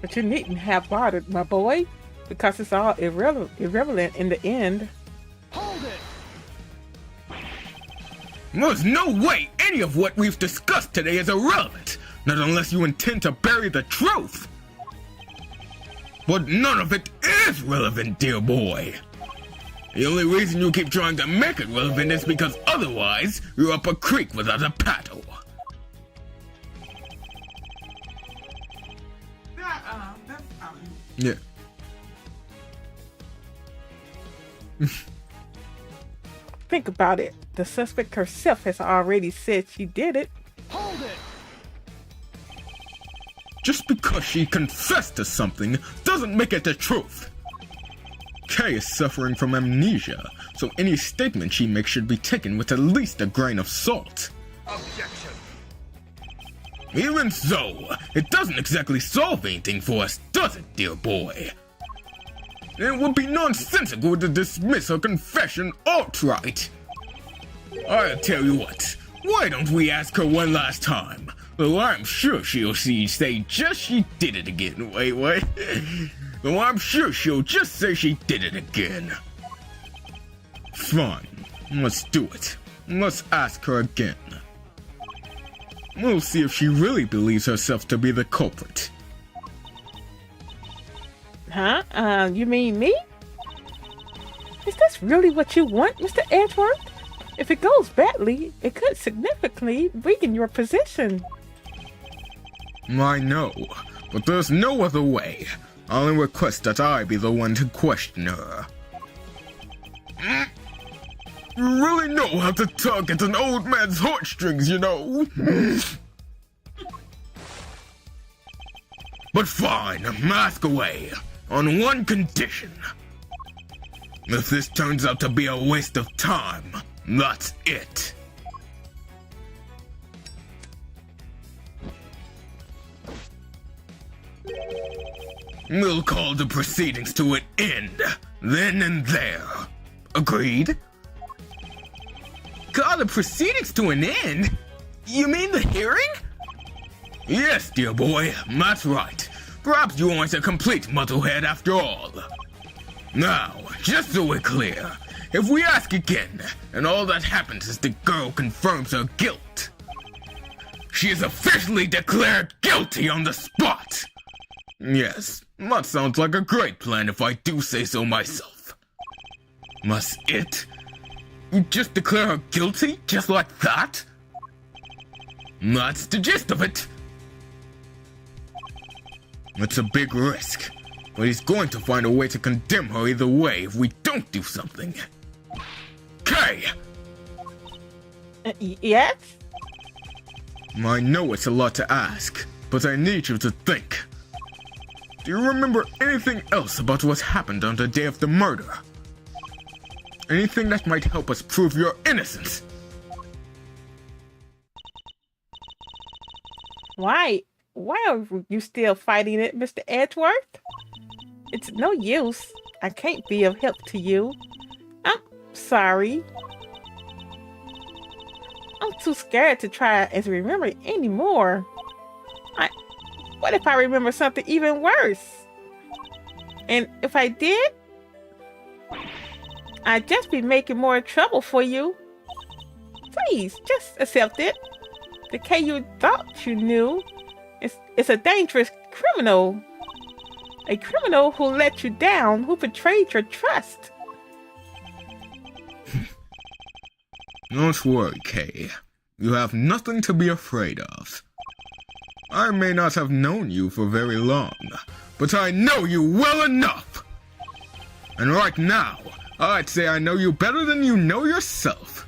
[SPEAKER 1] But you needn't have bothered, my boy, because it's all irrelevant in the end.
[SPEAKER 3] Hold it!
[SPEAKER 2] There's no way any of what we've discussed today is irrelevant, not unless you intend to bury the truth. But none of it is relevant, dear boy. The only reason you keep trying to make it relevant is because otherwise you're up a creek without a paddle. Yeah.
[SPEAKER 1] Think about it. The suspect herself has already said she did it.
[SPEAKER 3] Hold it!
[SPEAKER 2] Just because she confessed to something doesn't make it the truth. Kay is suffering from amnesia, so any statement she makes should be taken with at least a grain of salt.
[SPEAKER 3] Objection.
[SPEAKER 2] Even so, it doesn't exactly solve anything for us, does it, dear boy? It would be nonsensical to dismiss her confession outright. I'll tell you what, why don't we ask her one last time? Well, I'm sure she'll say just she did it again. Wait. Well, I'm sure she'll just say she did it again. Fine, let's do it. Let's ask her again. We'll see if she really believes herself to be the culprit.
[SPEAKER 1] Huh? You mean me? Is this really what you want, Mr. Edgeworth? If it goes badly, it could significantly weaken your position.
[SPEAKER 2] I know, but there's no other way. I only request that I be the one to question her. You really know how to tug at an old man's heartstrings, you know. But fine, ask away, on one condition. If this turns out to be a waste of time, that's it. We'll call the proceedings to an end, then and there. Agreed? Call the proceedings to an end? You mean the hearing? Yes, dear boy, that's right. Perhaps you aren't a complete muddlehead after all. Now, just so we're clear, if we ask again, and all that happens is the girl confirms her guilt, she is officially declared guilty on the spot. Yes, that sounds like a great plan if I do say so myself. Must it? You just declare her guilty, just like that? That's the gist of it. It's a big risk, but he's going to find a way to condemn her either way if we don't do something. Kay!
[SPEAKER 1] Yes?
[SPEAKER 2] I know it's a lot to ask, but I need you to think. Do you remember anything else about what happened on the day of the murder? Anything that might help us prove your innocence?
[SPEAKER 1] Why are you still fighting it, Mr. Edgeworth? It's no use. I can't be of help to you. I'm sorry. I'm too scared to try and remember anymore. What if I remember something even worse? And if I did, I'd just be making more trouble for you. Please, just accept it. The K you thought you knew is a dangerous criminal. A criminal who let you down, who betrayed your trust.
[SPEAKER 2] Don't worry, Kay. You have nothing to be afraid of. I may not have known you for very long, but I know you well enough. And right now, I'd say I know you better than you know yourself.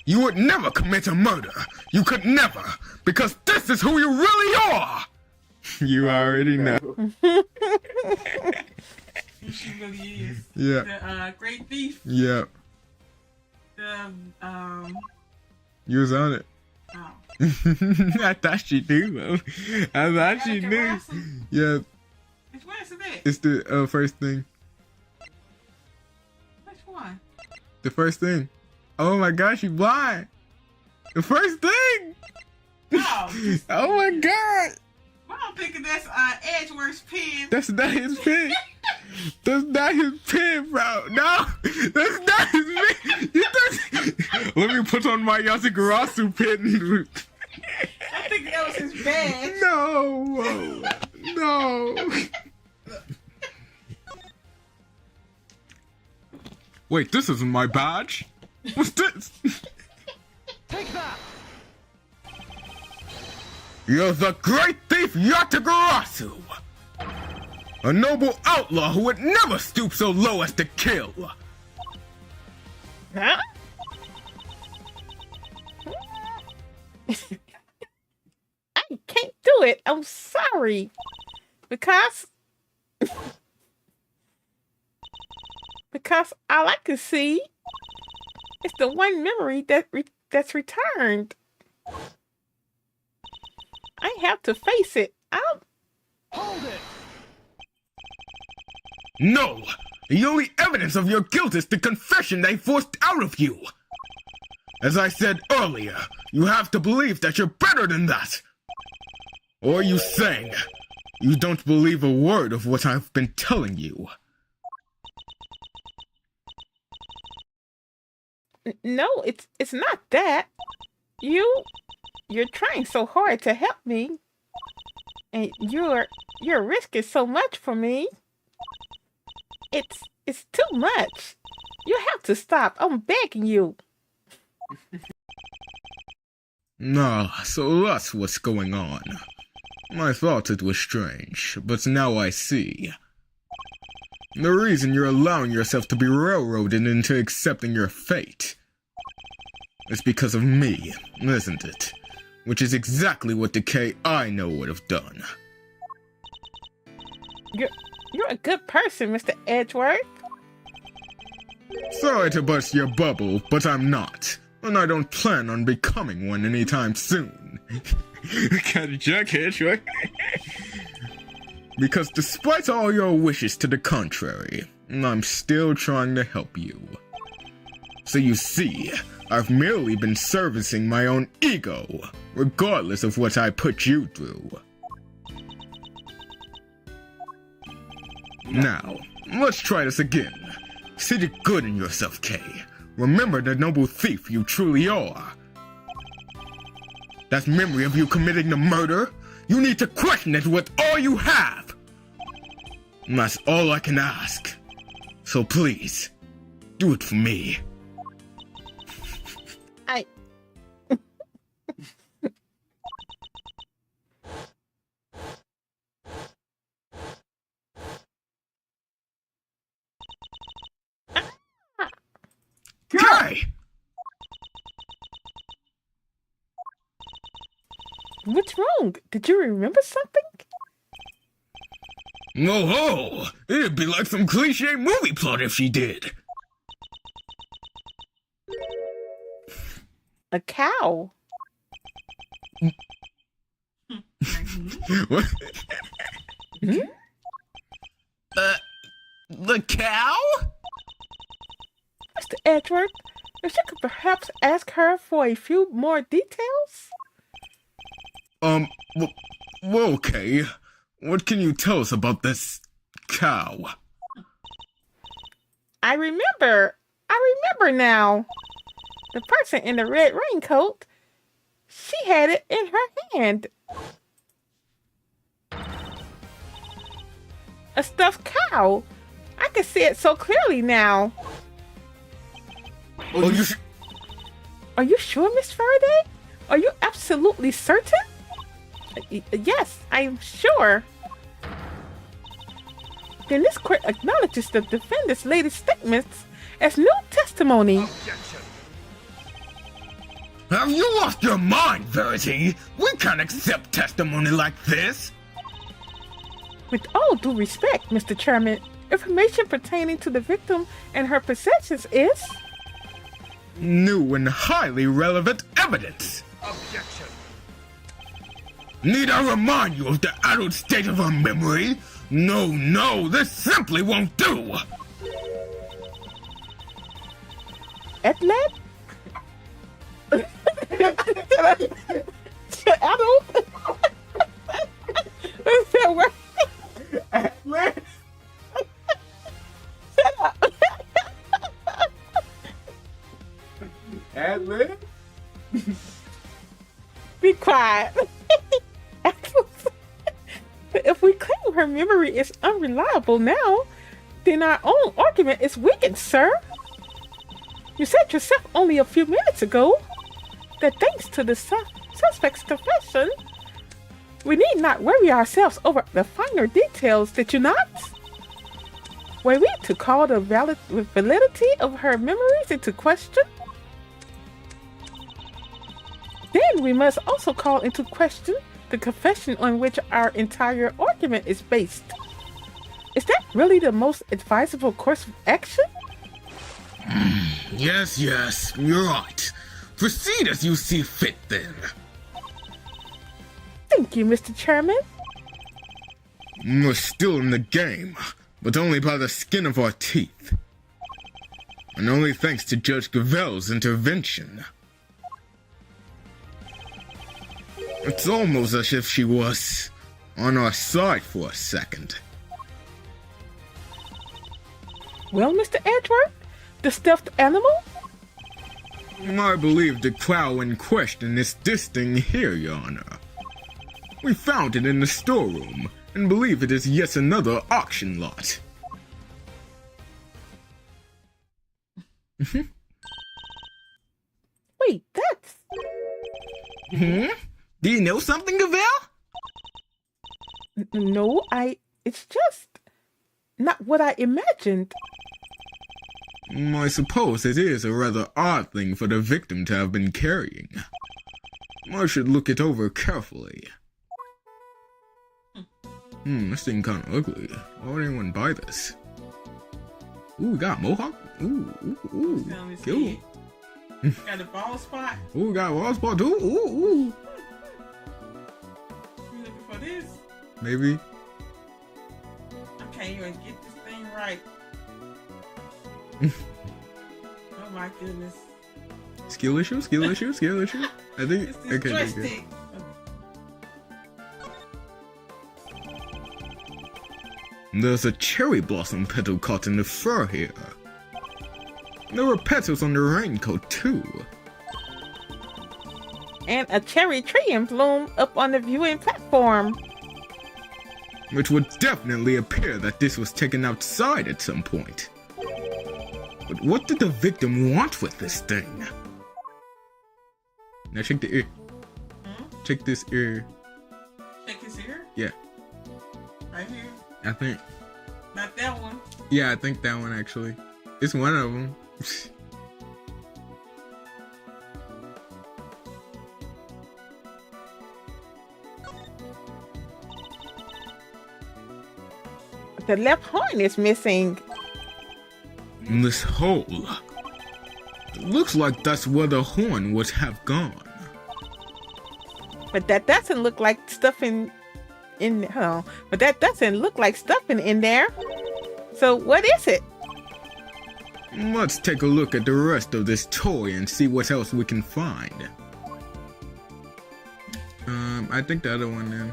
[SPEAKER 2] You would never commit a murder. You could never, because this is who you really are. You already know.
[SPEAKER 1] She really is.
[SPEAKER 2] Yeah.
[SPEAKER 1] The great thief.
[SPEAKER 2] Yeah. You was on it.
[SPEAKER 1] Oh.
[SPEAKER 2] I thought she knew, though. I thought she knew. Yeah.
[SPEAKER 1] What is it?
[SPEAKER 2] It's the first thing.
[SPEAKER 1] Which one?
[SPEAKER 2] The first thing. Oh my gosh, you blind. The first thing.
[SPEAKER 1] Oh.
[SPEAKER 2] Oh my god.
[SPEAKER 1] Well, I'm thinking that's Edgeworth's pen.
[SPEAKER 2] That's not his pen. That's not his pen, bro. No, that's not his pen. Let me put on my Yasugarasu pen.
[SPEAKER 1] I think that was his badge.
[SPEAKER 2] No. No. Wait, this isn't my badge. What's this?
[SPEAKER 3] Take that!
[SPEAKER 2] You're the great thief Yatagarasu! A noble outlaw who would never stoop so low as to kill!
[SPEAKER 1] Huh? I can't do it. I'm sorry. Because Because all I can see is the one memory that's returned. I have to face it.
[SPEAKER 3] Hold it!
[SPEAKER 2] No! The only evidence of your guilt is the confession they forced out of you! As I said earlier, you have to believe that you're better than that! Or are you saying you don't believe a word of what I've been telling you?
[SPEAKER 1] No, it's not that. You're trying so hard to help me. And you're risking so much for me. It's too much. You have to stop. I'm begging you.
[SPEAKER 2] Ah, so that's what's going on. I thought it was strange, but now I see. The reason you're allowing yourself to be railroaded into accepting your fate is because of me, isn't it? Which is exactly what Decay I know would have done.
[SPEAKER 1] You're a good person, Mr. Edgeworth.
[SPEAKER 2] Sorry to burst your bubble, but I'm not. And I don't plan on becoming one anytime soon. Got a jackhead, right? Because despite all your wishes to the contrary, I'm still trying to help you. So you see, I've merely been servicing my own ego, regardless of what I put you through. Now, let's try this again. See the good in yourself, Kay. Remember the noble thief you truly are. That memory of you committing the murder, you need to question it with all you have. And that's all I can ask. So please, do it for me. Kay!
[SPEAKER 1] What's wrong? Did you remember something?
[SPEAKER 2] Oh, it'd be like some cliche movie plot if she did.
[SPEAKER 1] A cow.
[SPEAKER 2] What?
[SPEAKER 1] Hmm?
[SPEAKER 2] The cow?
[SPEAKER 1] Mr. Edgeworth, if you could perhaps ask her for a few more details?
[SPEAKER 2] Well, okay. What can you tell us about this cow?
[SPEAKER 1] I remember now. The person in the red raincoat, she had it in her hand. A stuffed cow. I can see it so clearly now.
[SPEAKER 2] Oh,
[SPEAKER 1] Are you sure, Miss Faraday? Are you absolutely certain? Yes, I am sure. Then this court acknowledges the defendant's latest statements as new testimony.
[SPEAKER 3] Objection!
[SPEAKER 2] Have you lost your mind, Verity? We can't accept testimony like this.
[SPEAKER 1] With all due respect, Mr. Chairman, information pertaining to the victim and her possessions is
[SPEAKER 2] New and highly relevant evidence.
[SPEAKER 3] Objection!
[SPEAKER 2] Need I remind you of the adult state of her memory? No, this simply won't do.
[SPEAKER 1] Adlet? Adult? What's that word?
[SPEAKER 2] Atlas?
[SPEAKER 1] Shut up.
[SPEAKER 2] Atlas?
[SPEAKER 1] Be quiet. If we claim her memory is unreliable now, then our own argument is weakened, sir. You said yourself only a few minutes ago that thanks to the suspect's confession, we need not worry ourselves over the finer details, did you not? Were we to call the validity of her memories into question? Then we must also call into question the confession on which our entire argument is based. Is that really the most advisable course of action?
[SPEAKER 2] Yes, you're right. Proceed as you see fit, then.
[SPEAKER 1] Thank you, Mr. Chairman.
[SPEAKER 2] We're still in the game, but only by the skin of our teeth. And only thanks to Judge Gavel's intervention. It's almost as if she was on our side for a second.
[SPEAKER 1] Well, Mr. Edward, the stuffed animal?
[SPEAKER 2] I believe the cow in question is this thing here, Your Honor. We found it in the storeroom, and believe it is yet another auction lot.
[SPEAKER 1] Wait, that's...
[SPEAKER 2] Do you know something, Gavel?
[SPEAKER 1] No, it's just not what I imagined.
[SPEAKER 2] I suppose it is a rather odd thing for the victim to have been carrying. I should look it over carefully. This thing kinda ugly. Why would anyone buy this? Ooh, we got mohawk. Ooh. Cool.
[SPEAKER 1] Got a bald spot.
[SPEAKER 2] Ooh, we got a wall spot too. Ooh.
[SPEAKER 1] You looking for this?
[SPEAKER 2] Maybe.
[SPEAKER 1] I can't even get this thing right. Oh my goodness.
[SPEAKER 2] Skill issue. I think.
[SPEAKER 1] It's this
[SPEAKER 2] Okay.
[SPEAKER 1] joystick.
[SPEAKER 2] There's a cherry blossom petal caught in the fur here. There were petals on the raincoat too.
[SPEAKER 1] And a cherry tree in bloom up on the viewing platform.
[SPEAKER 2] Which would definitely appear that this was taken outside at some point. But what did the victim want with this thing? Now check the ear. Check this ear.
[SPEAKER 1] Check his ear?
[SPEAKER 2] Yeah,
[SPEAKER 1] Right here.
[SPEAKER 2] I think.
[SPEAKER 1] Not that one.
[SPEAKER 2] Yeah, I think that one actually. It's one of them.
[SPEAKER 1] The left horn is missing.
[SPEAKER 2] This hole. It looks like that's where the horn would have gone.
[SPEAKER 1] But that doesn't look like stuffing in but that doesn't look like stuffing in there. So what is it?
[SPEAKER 2] Let's take a look at the rest of this toy and see what else we can find. I think the other one then.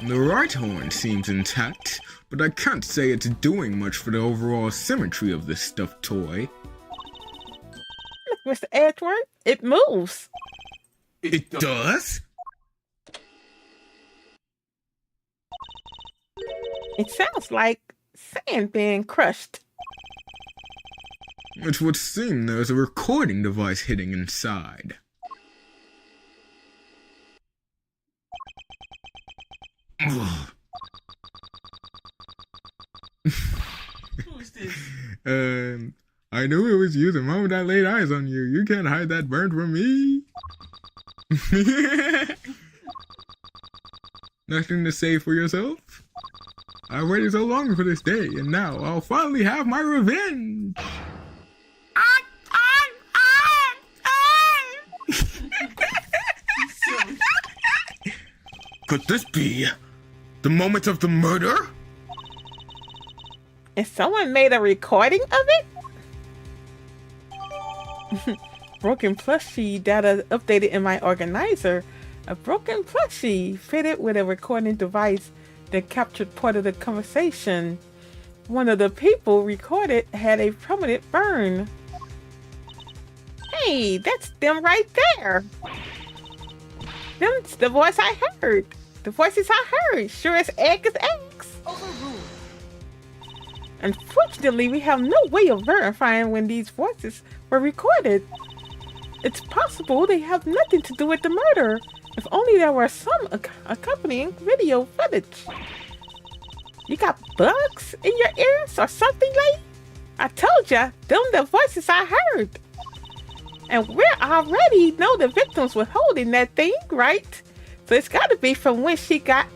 [SPEAKER 2] The right horn seems intact, but I can't say it's doing much for the overall symmetry of this stuffed toy.
[SPEAKER 1] Look, Mr. Edward, it moves.
[SPEAKER 2] It does?
[SPEAKER 1] It sounds like sand being crushed.
[SPEAKER 2] It would seem there's a recording device hidden inside.
[SPEAKER 1] Who's this?
[SPEAKER 2] I knew it was you the moment I laid eyes on you. You can't hide that burn from me. Nothing to say for yourself? I waited so long for this day, and now I'll finally have my revenge. Could this be the moment of the murder?
[SPEAKER 1] And someone made a recording of it? Broken plushie data updated in my organizer. A broken plushie fitted with a recording device that captured part of the conversation. One of the people recorded had a permanent burn. Hey, that's them right there. That's the voice I heard. The voices I heard. Sure as egg is eggs.
[SPEAKER 3] Overruled.
[SPEAKER 1] Unfortunately, we have no way of verifying when these voices were recorded. It's possible they have nothing to do with the murder. If only there were some accompanying video footage. You got bugs in your ears or something, lady? I told ya, them the voices I heard. And we already know the victims were holding that thing, right? So it's gotta be from when she got.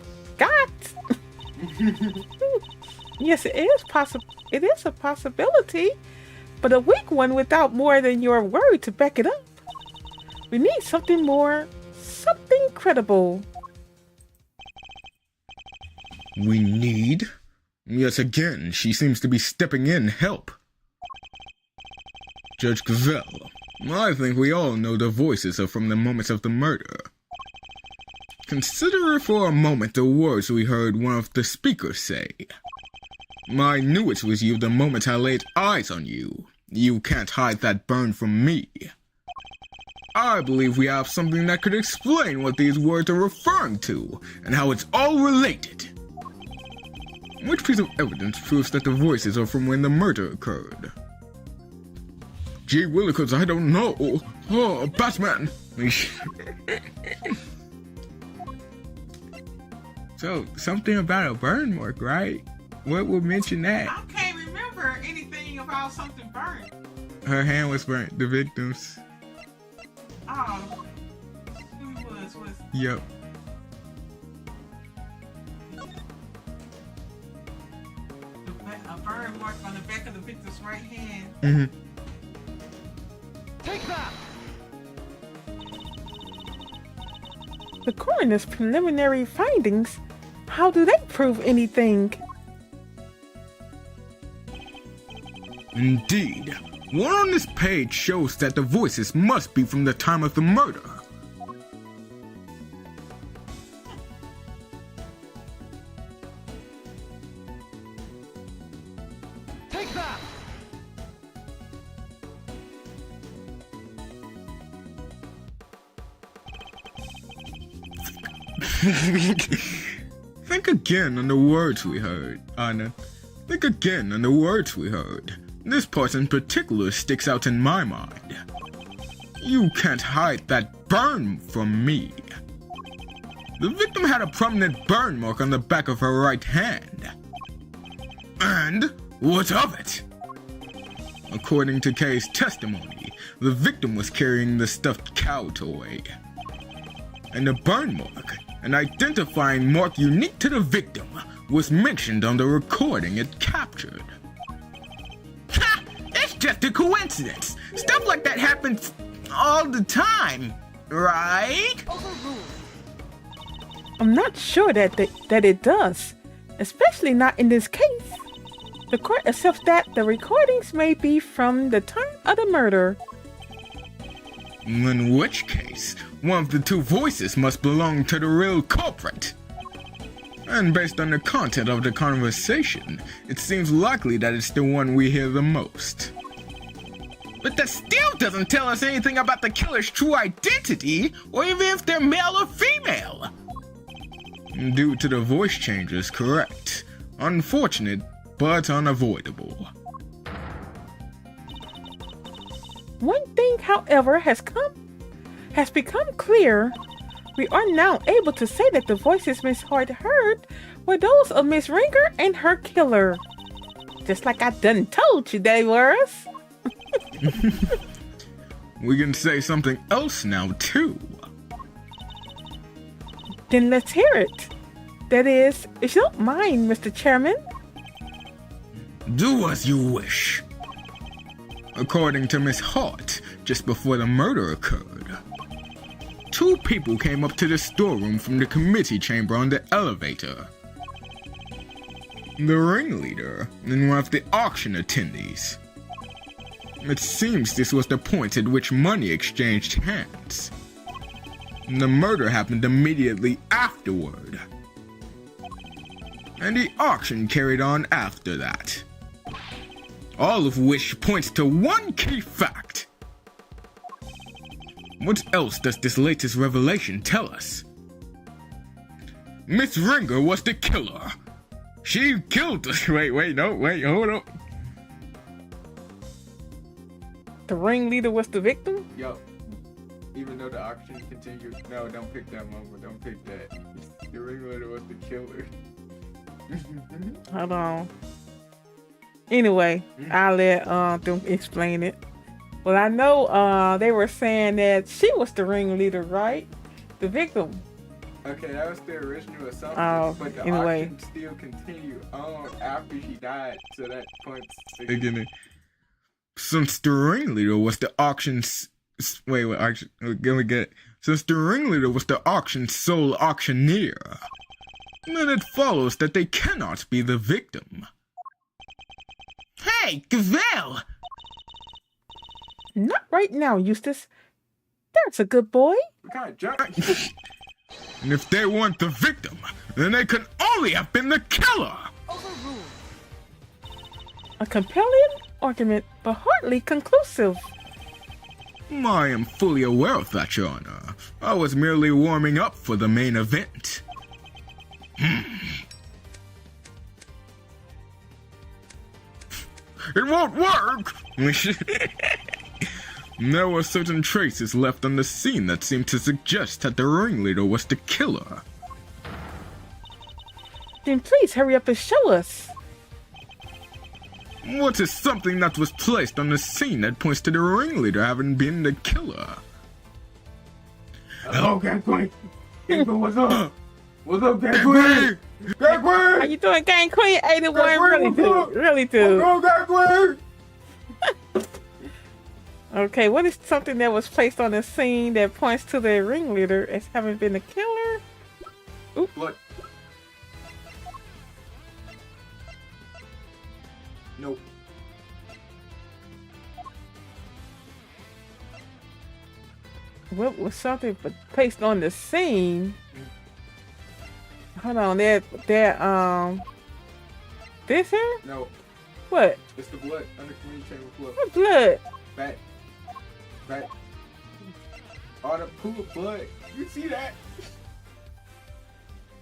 [SPEAKER 1] Yes, it is possible. It is a possibility, but a weak one without more than your word to back it up. We need something more, something credible.
[SPEAKER 2] We need? Yet again, she seems to be stepping in help. Judge Gazelle, I think we all know the voices are from the moments of the murder. Consider for a moment the words we heard one of the speakers say. I knew it was you the moment I laid eyes on you. You can't hide that burn from me. I believe we have something that could explain what these words are referring to, and how it's all related. Which piece of evidence proves that the voices are from when the murder occurred? Gee willikers, I don't know. Oh, Batman! So, something about a burn mark, right? What would mention that?
[SPEAKER 1] I can't remember anything about something burnt.
[SPEAKER 2] Her hand was burnt, the victim's.
[SPEAKER 1] Oh, who was
[SPEAKER 2] Yep.
[SPEAKER 1] a burn mark on the back of the victim's right hand.
[SPEAKER 2] Mm-hmm.
[SPEAKER 3] Take that!
[SPEAKER 1] The coroner's preliminary findings, how do they prove anything?
[SPEAKER 2] Indeed. One on this page shows that the voices must be from the time of the murder.
[SPEAKER 3] Take that!
[SPEAKER 2] Think again on the words we heard, Anna. Think again on the words we heard. This part in particular sticks out in my mind. You can't hide that burn from me. The victim had a prominent burn mark on the back of her right hand. And what of it? According to Kay's testimony, the victim was carrying the stuffed cow toy. And the burn mark, an identifying mark unique to the victim, was mentioned on the recording it captured. Ha! It's just a coincidence. Stuff like that happens all the time, right?
[SPEAKER 1] I'm not sure that it does, especially not in this case. The court accepts that the recordings may be from the time of the murder.
[SPEAKER 2] In which case, one of the two voices must belong to the real culprit. And based on the content of the conversation, it seems likely that it's the one we hear the most. But that still doesn't tell us anything about the killer's true identity, or even if they're male or female. Due to the voice changes, correct. Unfortunate, but unavoidable.
[SPEAKER 1] One thing, however, has become clear. We are now able to say that the voices Miss Hart heard were those of Miss Ringer and her killer. Just like I done told you they was.
[SPEAKER 2] We can say something else now, too.
[SPEAKER 1] Then let's hear it. That is, if you don't mind, Mr. Chairman.
[SPEAKER 2] Do as you wish. According to Miss Hart, just before the murder occurred, two people came up to the storeroom from the committee chamber on the elevator. The ringleader and one of the auction attendees. It seems this was the point at which money exchanged hands. The murder happened immediately afterward, and the auction carried on after that. All of which points to one key fact. What else does this latest revelation tell us? Miss Ringer was the killer. She killed us. Wait, hold up.
[SPEAKER 1] The ringleader was the victim?
[SPEAKER 2] Yo, even though the auction continued, no, don't pick that moment, don't pick that. The ringleader was the killer.
[SPEAKER 1] Hold on. Anyway, I'll let them explain it. Well, I know they were saying that she was the ringleader, right? The victim.
[SPEAKER 2] Okay, that was the original assumption,
[SPEAKER 1] Oh,
[SPEAKER 2] but the
[SPEAKER 1] anyway.
[SPEAKER 2] auction still continued on after she died, so that points beginning. Since the ringleader was the auction's Since the ringleader was the auction's sole auctioneer, then it follows that they cannot be the victim. Hey, Gazelle!
[SPEAKER 1] Not right now, Eustace. That's a good boy.
[SPEAKER 2] And if they weren't the victim, then they could only have been the killer!
[SPEAKER 3] Overruled.
[SPEAKER 1] A compelling argument, but hardly conclusive.
[SPEAKER 2] I am fully aware of that, Your Honor. I was merely warming up for the main event. It won't work! There were certain traces left on the scene that seemed to suggest that the ringleader was the killer.
[SPEAKER 1] Then please hurry up and show us.
[SPEAKER 2] What is something that was placed on the scene that points to the ringleader having been the killer?
[SPEAKER 4] Hello, Gang Queen. Gang Queen, what's up? What's up, Gang Queen? Gang
[SPEAKER 1] How
[SPEAKER 4] Queen!
[SPEAKER 1] you doing, Gang Queen? 81,
[SPEAKER 4] Gang Queen,
[SPEAKER 1] really
[SPEAKER 4] what's
[SPEAKER 1] do.
[SPEAKER 4] up?
[SPEAKER 1] Really do.
[SPEAKER 4] What's up, Gang Queen?
[SPEAKER 1] Okay, what is something that was placed on the scene that points to the ringleader as having been the killer?
[SPEAKER 4] Blood. Nope.
[SPEAKER 1] What was something placed on the scene? Hold on, this here?
[SPEAKER 4] No.
[SPEAKER 1] What?
[SPEAKER 4] It's the blood. Under community chamber blood.
[SPEAKER 1] What blood?
[SPEAKER 4] Back. Back. All the pool of blood. You see that?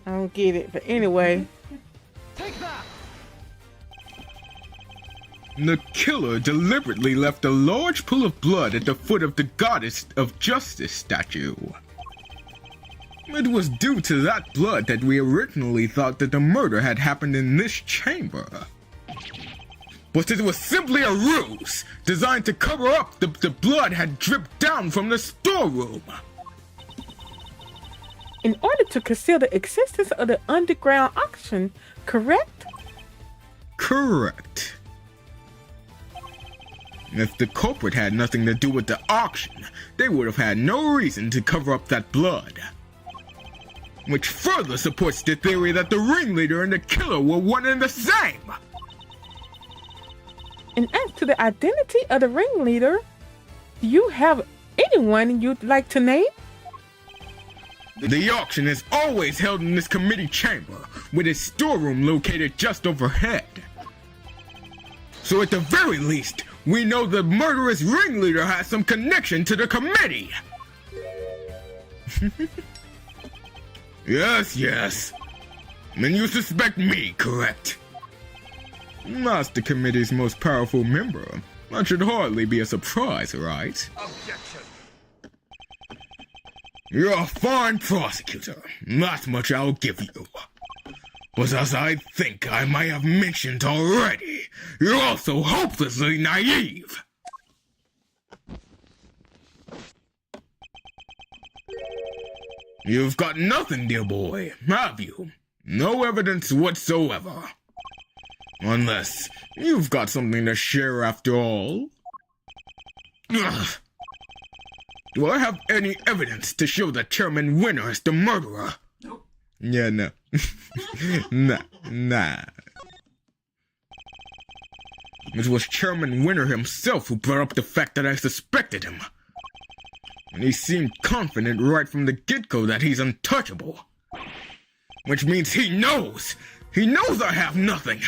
[SPEAKER 1] I don't get it, but anyway.
[SPEAKER 3] Take that.
[SPEAKER 2] The killer deliberately left a large pool of blood at the foot of the Goddess of Justice statue. It was due to that blood that we originally thought that the murder had happened in this chamber. But it was simply a ruse, designed to cover up the blood had dripped down from the storeroom.
[SPEAKER 1] In order to conceal the existence of the underground auction, correct?
[SPEAKER 2] Correct. If the culprit had nothing to do with the auction, they would have had no reason to cover up that blood. Which further supports the theory that the ringleader and the killer were one and the same.
[SPEAKER 1] And as to the identity of the ringleader, do you have anyone you'd like to name?
[SPEAKER 2] The auction is always held in this committee chamber, with its storeroom located just overhead. So at the very least, we know the murderous ringleader has some connection to the committee. Yes. And you suspect me, correct? As the committee's most powerful member, that should hardly be a surprise, right?
[SPEAKER 3] Objection.
[SPEAKER 2] You're a fine prosecutor, that much I'll give you. But as I think I might have mentioned already, you're also hopelessly naive. You've got nothing, dear boy, have you? No evidence whatsoever. Unless you've got something to share after all. Ugh. Do I have any evidence to show that Chairman Winner is the murderer?
[SPEAKER 4] Nope.
[SPEAKER 2] Yeah, no. Nah. It was Chairman Winner himself who brought up the fact that I suspected him. And he seemed confident right from the get-go that he's untouchable. Which means he knows! He knows I have nothing!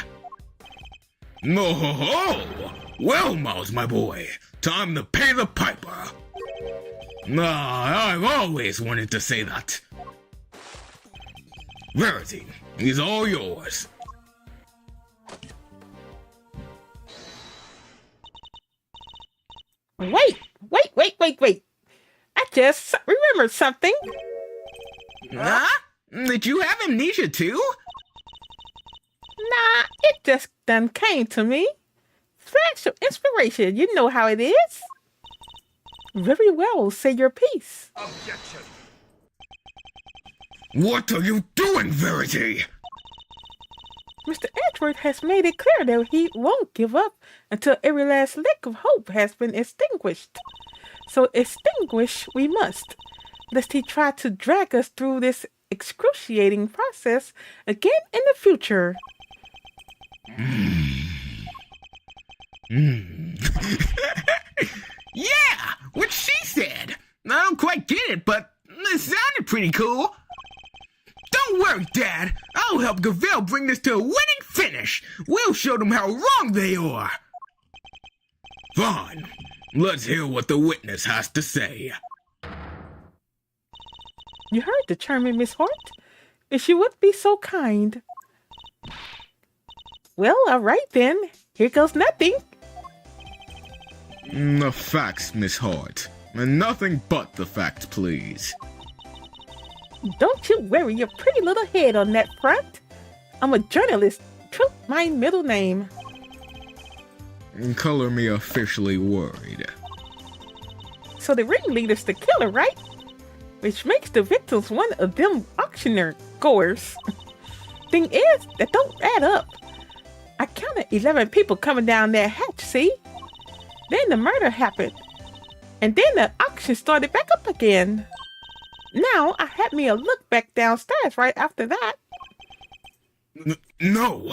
[SPEAKER 2] No ho ho! Well, Mouse, my boy, time to pay the piper! I've always wanted to say that. Verity, he's all yours.
[SPEAKER 1] Wait. I just remembered something.
[SPEAKER 2] Huh? Did you have amnesia too?
[SPEAKER 1] Nah, it just done came to me. Flash of inspiration, you know how it is. Very well, say your piece.
[SPEAKER 3] Objection.
[SPEAKER 2] What are you doing, Verity?
[SPEAKER 1] Mr. Edgeworth has made it clear that he won't give up until every last lick of hope has been extinguished. So extinguish we must, lest he try to drag us through this excruciating process again in the future.
[SPEAKER 2] Yeah, what she said. I don't quite get it, but it sounded pretty cool. Don't worry, Dad. I'll help Gavel bring this to a winning finish. We'll show them how wrong they are. Fine. Let's hear what the witness has to say.
[SPEAKER 1] You heard the charming Miss Hort? If she would be so kind. Well, all right then. Here goes nothing.
[SPEAKER 2] The facts, Miss Hart. And nothing but the facts, please.
[SPEAKER 1] Don't you worry your pretty little head on that front. I'm a journalist. Truth, my middle name.
[SPEAKER 2] Color me officially worried.
[SPEAKER 1] So the ringleader's the killer, right? Which makes the victims one of them auctioneer goers. Thing is, that don't add up. I counted 11 people coming down that hatch, see? Then the murder happened. And then the auction started back up again. Now, I had me a look back downstairs right after that.
[SPEAKER 2] No!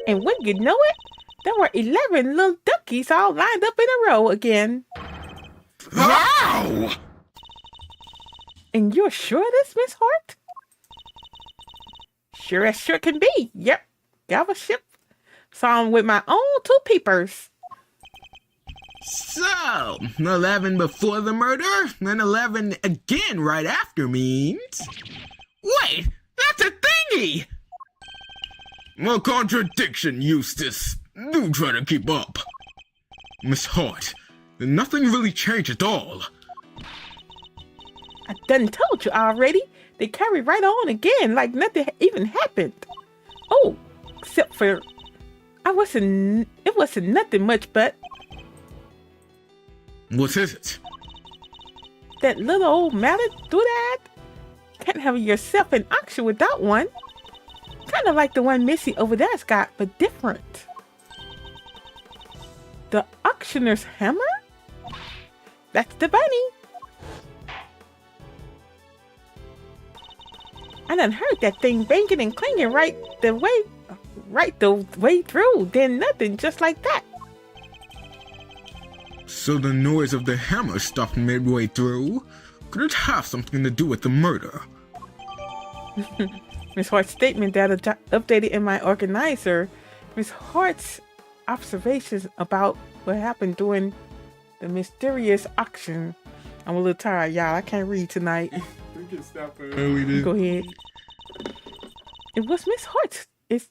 [SPEAKER 1] And when you know it, there were 11 little duckies all lined up in a row again.
[SPEAKER 2] How?
[SPEAKER 1] And you're sure of this, Miss Hart? Sure as sure can be. Yep. Got a ship. Saw 'em with my own two peepers.
[SPEAKER 2] So, 11 before the murder, and 11 again right after means... Wait, that's a thingy! A contradiction, Eustace. Do try to keep up. Miss Hart, nothing really changed at all.
[SPEAKER 1] I done told you already. They carry right on again like nothing even happened. Oh, except for... It wasn't nothing much, but...
[SPEAKER 2] What is it?
[SPEAKER 1] That little old mallet doodad? Can't have yourself an auction without one. Kind of like the one Missy over there's got, but different. The auctioneer's hammer? That's the bunny. I done heard that thing banging and clanging right the way through. Then nothing, just like that.
[SPEAKER 2] So the noise of the hammer stopped midway through? Could it have something to do with the murder?
[SPEAKER 1] Miss Hart's statement that updated in my organizer. Miss Hart's observations about what happened during the mysterious auction. I'm a little tired, y'all. I can't read tonight.
[SPEAKER 4] We can stop early then.
[SPEAKER 1] Go ahead. It was Miss Hart's. If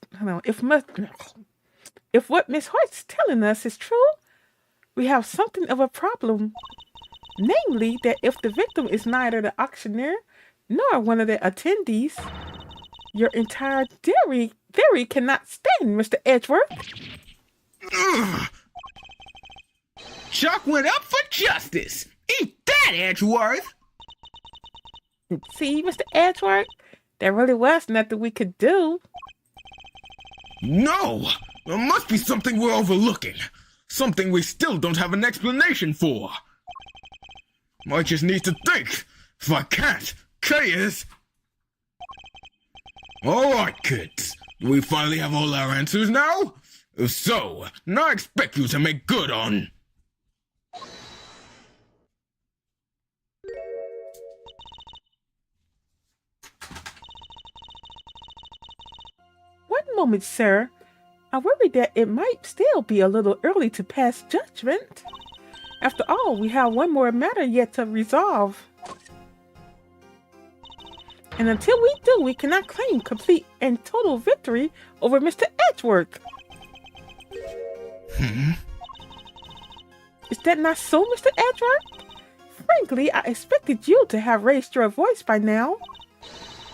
[SPEAKER 1] what Miss Hart's telling us is true, we have something of a problem. Namely, that if the victim is neither the auctioneer nor one of the attendees, your entire theory cannot stand, Mr. Edgeworth.
[SPEAKER 2] Ugh. Chuck went up for justice. Eat that, Edgeworth.
[SPEAKER 1] See, Mr. Edgeworth, there really was nothing we could do.
[SPEAKER 2] No, there must be something we're overlooking. Something we still don't have an explanation for. I just need to think. If I can't, Kay is. Alright, kids. Do we finally have all our answers now? If so, now I expect you to make good on...
[SPEAKER 1] One moment, sir. I worry that it might still be a little early to pass judgment. After all, we have one more matter yet to resolve. And until we do, we cannot claim complete and total victory over Mr. Edgeworth. Is that not so, Mr. Edgeworth? Frankly, I expected you to have raised your voice by now.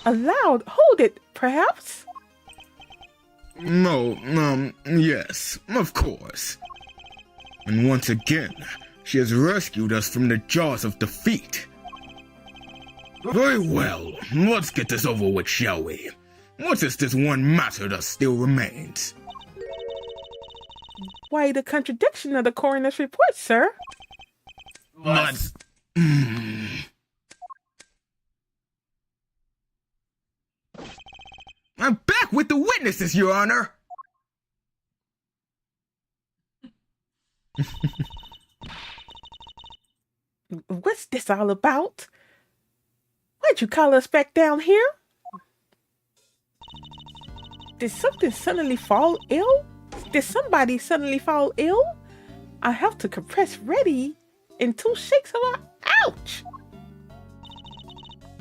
[SPEAKER 1] Aloud, hold it, perhaps?
[SPEAKER 2] No, yes, of course. And once again, she has rescued us from the jaws of defeat. Very well. Let's get this over with, shall we? What is this one matter that still remains?
[SPEAKER 1] Why, the contradiction of the coroner's report, sir.
[SPEAKER 2] Let's... I'm back with the witnesses, Your Honor!
[SPEAKER 1] What's this all about? Why'd you call us back down here? Did something suddenly fall ill? Did somebody suddenly fall ill? I have to compress ready in 2 shakes of a... Ouch!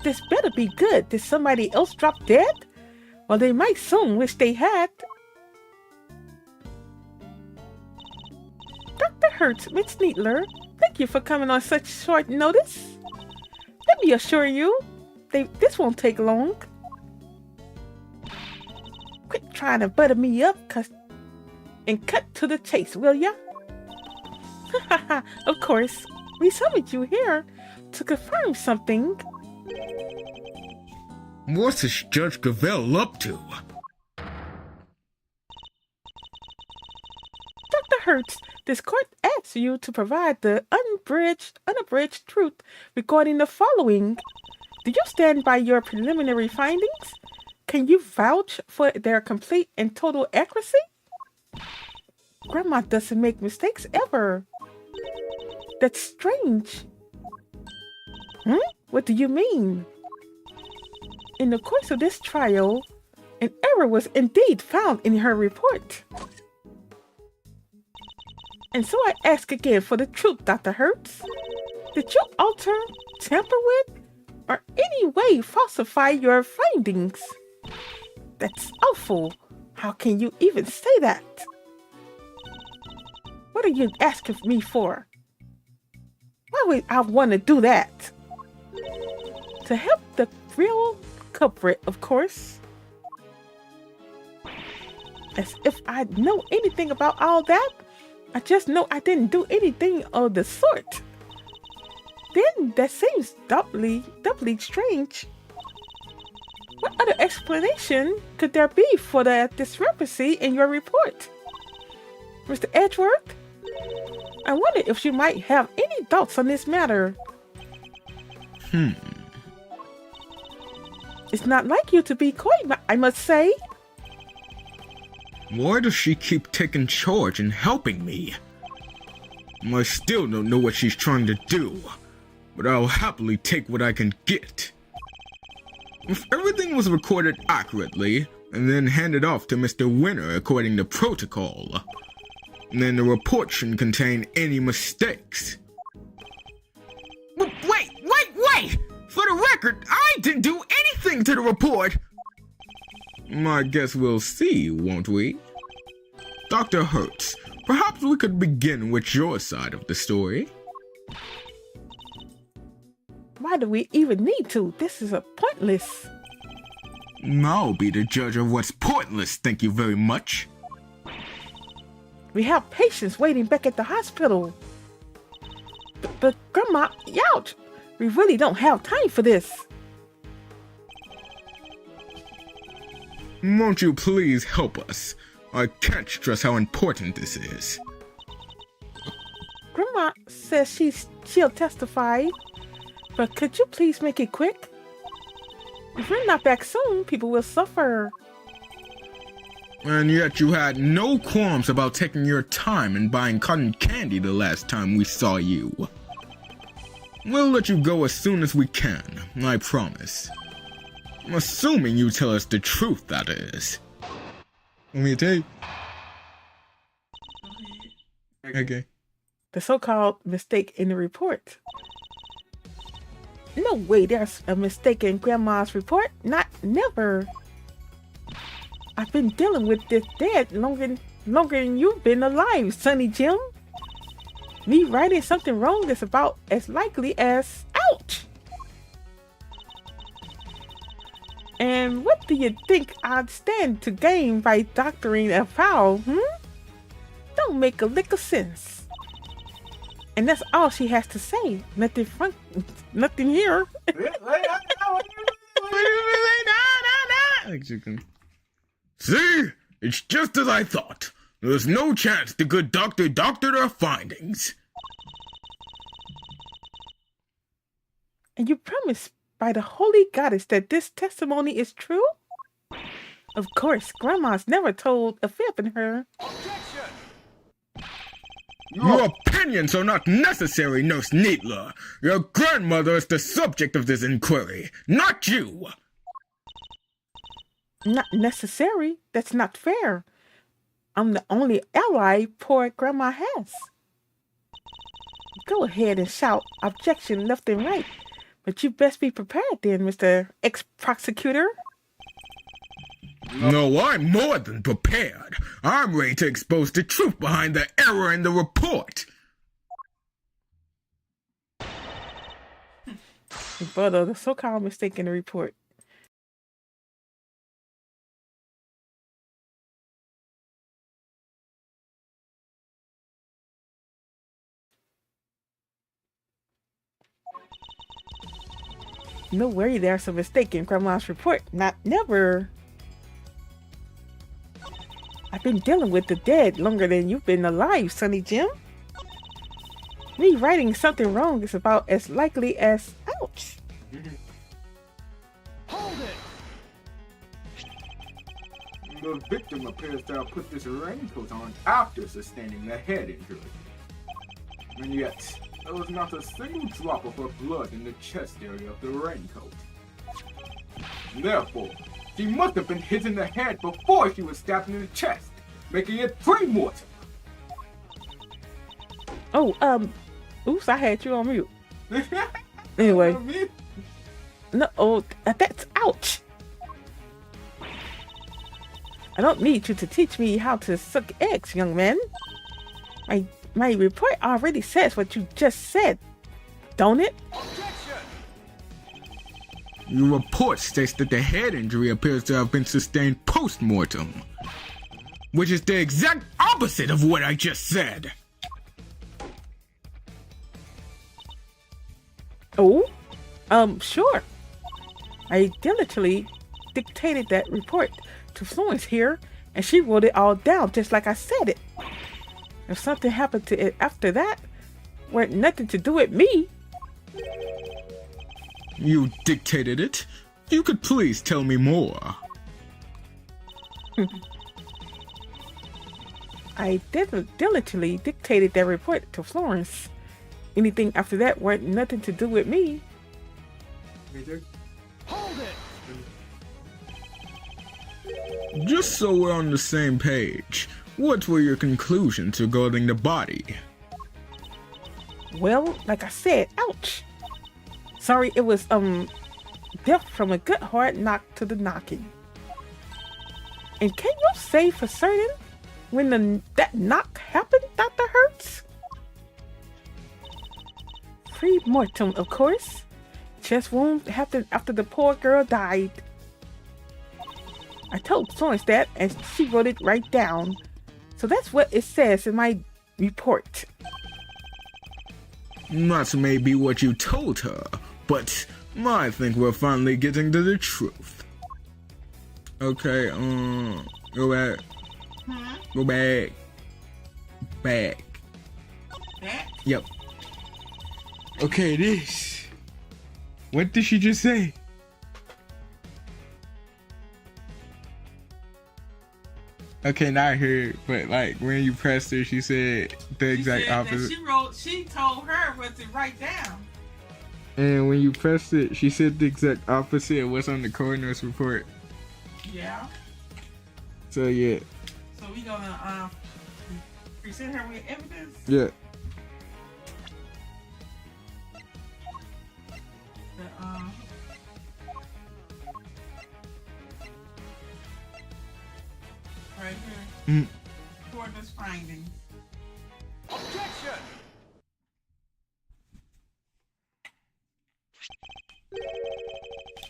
[SPEAKER 1] This better be good. Did somebody else drop dead? Well, they might soon wish they had. Dr. Hertz, Miss Needler, thank you for coming on such short notice. Let me assure you, this won't take long. Quit trying to butter me up and cut to the chase, will ya? Of course, we summoned you here to confirm something.
[SPEAKER 2] What is Judge Gravel up to?
[SPEAKER 1] Dr. Hertz, this court asks you to provide the unabridged truth regarding the following. Do you stand by your preliminary findings? Can you vouch for their complete and total accuracy? Grandma doesn't make mistakes ever. That's strange. What do you mean? In the course of this trial, an error was indeed found in her report. And so I ask again for the truth, Dr. Hertz. Did you alter, tamper with, or any way falsify your findings? That's awful. How can you even say that? What are you asking me for? Why would I want to do that? To help the real culprit, of course. As if I know anything about all that. I just know I didn't do anything of the sort. Then that seems doubly strange. What other explanation could there be for the discrepancy in your report? Mr. Edgeworth? I wonder if you might have any thoughts on this matter. It's not like you to be coy, I must say.
[SPEAKER 2] Why does she keep taking charge and helping me? I still don't know what she's trying to do, but I'll happily take what I can get. If everything was recorded accurately and then handed off to Mr. Winner according to protocol, then the report shouldn't contain any mistakes. Wait! For the record, I didn't do anything to the report! I guess we'll see, won't we? Dr. Hertz, perhaps we could begin with your side of the story.
[SPEAKER 1] Why do we even need to? This is pointless.
[SPEAKER 2] I'll be the judge of what's pointless, thank you very much.
[SPEAKER 1] We have patients waiting back at the hospital. But Grandma, ouch! We really don't have time for this.
[SPEAKER 2] Won't you please help us? I can't stress how important this is.
[SPEAKER 1] Grandma says she'll testify, but could you please make it quick? If we're not back soon, people will suffer.
[SPEAKER 2] And yet you had no qualms about taking your time and buying cotton candy the last time we saw you. We'll let you go as soon as we can, I promise. Assuming you tell us the truth, that is. Want me to tell you? Okay.
[SPEAKER 1] The so-called mistake in the report. No way there's a mistake in Grandma's report. Never. I've been dealing with this dead longer than you've been alive, Sonny Jim. Me writing something wrong is about as likely as ouch. And what do you think I'd stand to gain by doctoring a foul, Don't make a lick of sense. And that's all she has to say. Nothing here.
[SPEAKER 2] See? It's just as I thought. There's no chance the good doctor doctored our findings.
[SPEAKER 1] And you promise by the holy goddess that this testimony is true? Of course, Grandma's never told a fib in her.
[SPEAKER 2] Your opinions are not necessary, Nurse Needler. Your grandmother is the subject of this inquiry, not you.
[SPEAKER 1] Not necessary? That's not fair. I'm the only ally poor Grandma has. Go ahead and shout objection left and right. But you best be prepared then, Mr. Ex-Prosecutor.
[SPEAKER 2] No, I'm more than prepared. I'm ready to expose the truth behind the error in the report.
[SPEAKER 1] Brother, the so-called mistake in the report. No worry, there's a mistake in Grandma's report. Never. I've been dealing with the dead longer than you've been alive, Sonny Jim. Me writing something wrong is about as likely as ouch.
[SPEAKER 3] Hold it!
[SPEAKER 4] The victim appears to have put this raincoat on after sustaining a head injury. And yet, there was not a single drop of her blood in the chest area of the raincoat. Therefore, she must have been hit in the head before she was stabbed in the chest, making it pre-mortem.
[SPEAKER 1] Oh, oops, I had you on mute. Anyway. No, oh, that's ouch. I don't need you to teach me how to suck eggs, young man. My report already says what you just said, don't it?
[SPEAKER 2] Your report states that the head injury appears to have been sustained post-mortem, which is the exact opposite of what I just said.
[SPEAKER 1] Oh, sure. I diligently dictated that report to Florence here, and she wrote it all down just like I said it. If something happened to it after that, weren't nothing to do with me.
[SPEAKER 2] You dictated it? You could please tell me more.
[SPEAKER 1] I diligently dictated that report to Florence. Anything after that weren't nothing to do with me.
[SPEAKER 3] Hold it!
[SPEAKER 2] Just so we're on the same page, what were your conclusions regarding the body?
[SPEAKER 1] Well, like I said, ouch. Sorry, it was, death from a good hard knock to the knocking. And can you say for certain when that knock happened, Dr. Hertz? Pre-mortem, of course. Chest wound happened after the poor girl died. I told Florence that, and she wrote it right down. So that's what it says in my report.
[SPEAKER 2] That may be what you told her, but I think we're finally getting to the truth. Okay, go back. Go back. Back.
[SPEAKER 1] Back?
[SPEAKER 2] Yep. Okay, this. What did she just say? Okay, not her, but like when you pressed her, she said the exact opposite.
[SPEAKER 1] She told her what to write down.
[SPEAKER 2] And when you pressed it, she said the exact opposite of what's on the coroner's report.
[SPEAKER 1] Yeah.
[SPEAKER 2] So yeah.
[SPEAKER 1] So we gonna present her with evidence?
[SPEAKER 2] Yeah.
[SPEAKER 1] Right here.
[SPEAKER 2] Mm.
[SPEAKER 1] Coroner's findings.
[SPEAKER 3] Objection!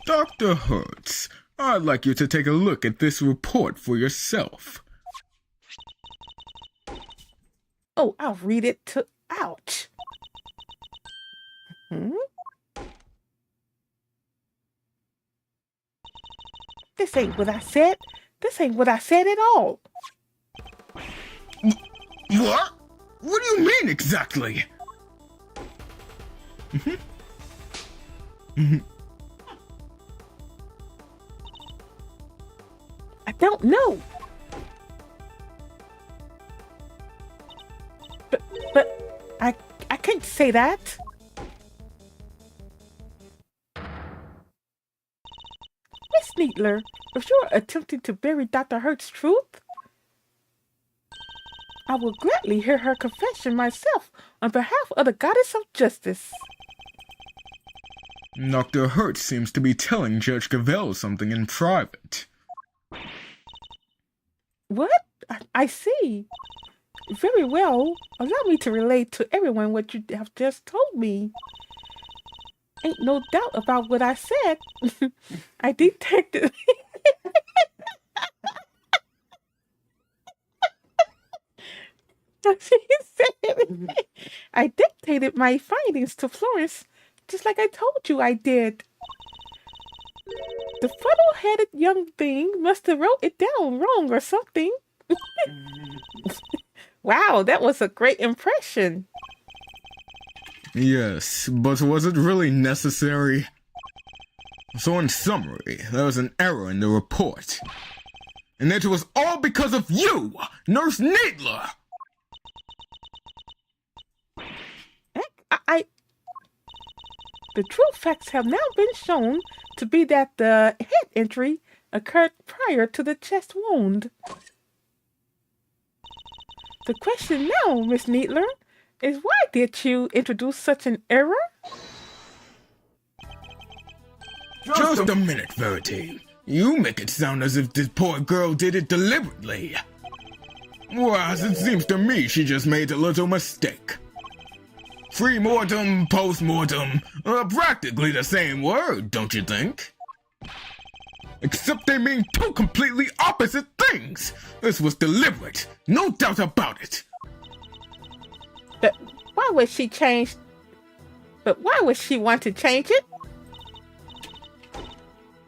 [SPEAKER 2] Dr. Hertz, I'd like you to take a look at this report for yourself.
[SPEAKER 1] Oh, I'll read it to ouch. This ain't what I said. This ain't what I said at all.
[SPEAKER 2] What? What do you mean exactly?
[SPEAKER 1] I don't know. But I can't say that. Miss Needler, if you're attempting to bury Dr. Hurt's truth, I will gladly hear her confession myself on behalf of the Goddess of Justice.
[SPEAKER 2] Dr. Hurt seems to be telling Judge Cavell something in private.
[SPEAKER 1] What? I see. Very well. Allow me to relate to everyone what you have just told me. Ain't no doubt about what I said. I detected... She said, I dictated my findings to Florence, just like I told you I did. The fuddle-headed young thing must have wrote it down wrong or something. Wow, that was a great impression.
[SPEAKER 2] Yes, but was it really necessary? So in summary, there was an error in the report. And it was all because of you, Nurse Needler!
[SPEAKER 1] The true facts have now been shown to be that the head injury occurred prior to the chest wound. The question now, Miss Needler, is why did you introduce such an error?
[SPEAKER 2] Just a minute, Verity. You make it sound as if this poor girl did it deliberately. Whereas it seems to me she just made a little mistake. Pre-mortem, post-mortem, are practically the same word, don't you think? Except they mean two completely opposite things. This was deliberate, no doubt about it.
[SPEAKER 1] But why would she change? But why would she want to change it?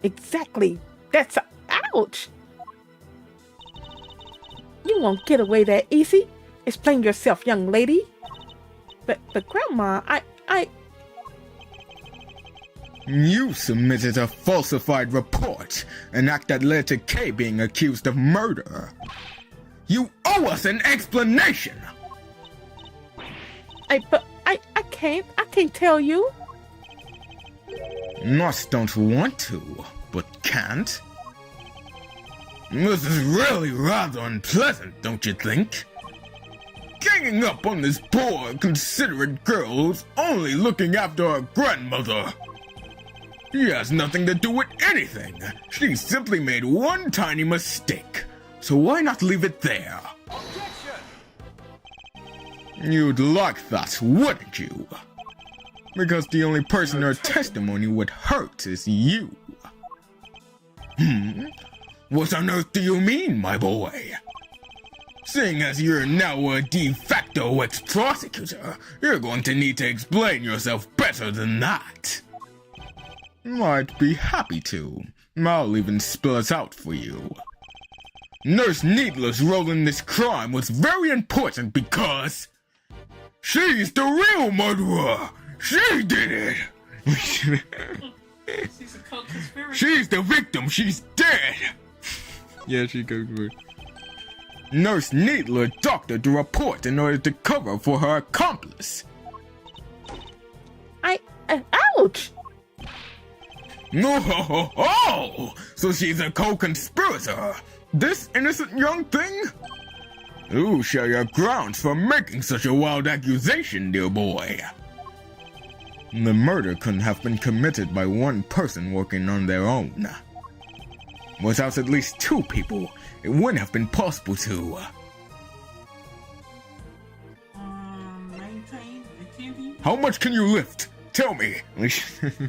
[SPEAKER 1] Exactly. That's ouch. You won't get away that easy. Explain yourself, young lady. But Grandma, I...
[SPEAKER 2] You submitted a falsified report, an act that led to Kay being accused of murder. You owe us an explanation!
[SPEAKER 1] I can't tell you.
[SPEAKER 2] Not don't want to, but can't. This is really rather unpleasant, don't you think? Ganging up on this poor, considerate girl who's only looking after her grandmother. She has nothing to do with anything. She simply made one tiny mistake. So why not leave it there?
[SPEAKER 3] Objection!
[SPEAKER 2] You'd like that, wouldn't you? Because the only person her testimony would hurt is you. What on earth do you mean, my boy? Seeing as you're now a de facto ex-prosecutor, you're going to need to explain yourself better than that. I'd be happy to. I'll even spell it out for you. Nurse Needler's role in this crime was very important because she's the real murderer! She did it!
[SPEAKER 1] She's a co-conspirator.
[SPEAKER 2] She's the victim, she's dead! Yeah, she goes with. Nurse Needler doctored the report in order to cover for her accomplice.
[SPEAKER 1] Ouch!
[SPEAKER 2] No, so she's a co-conspirator. This innocent young thing? You share your grounds for making such a wild accusation, dear boy. The murder couldn't have been committed by one person working on their own. Without at least two people, it wouldn't have been possible to.
[SPEAKER 1] Maintain attending.
[SPEAKER 2] How much can you lift? Tell me.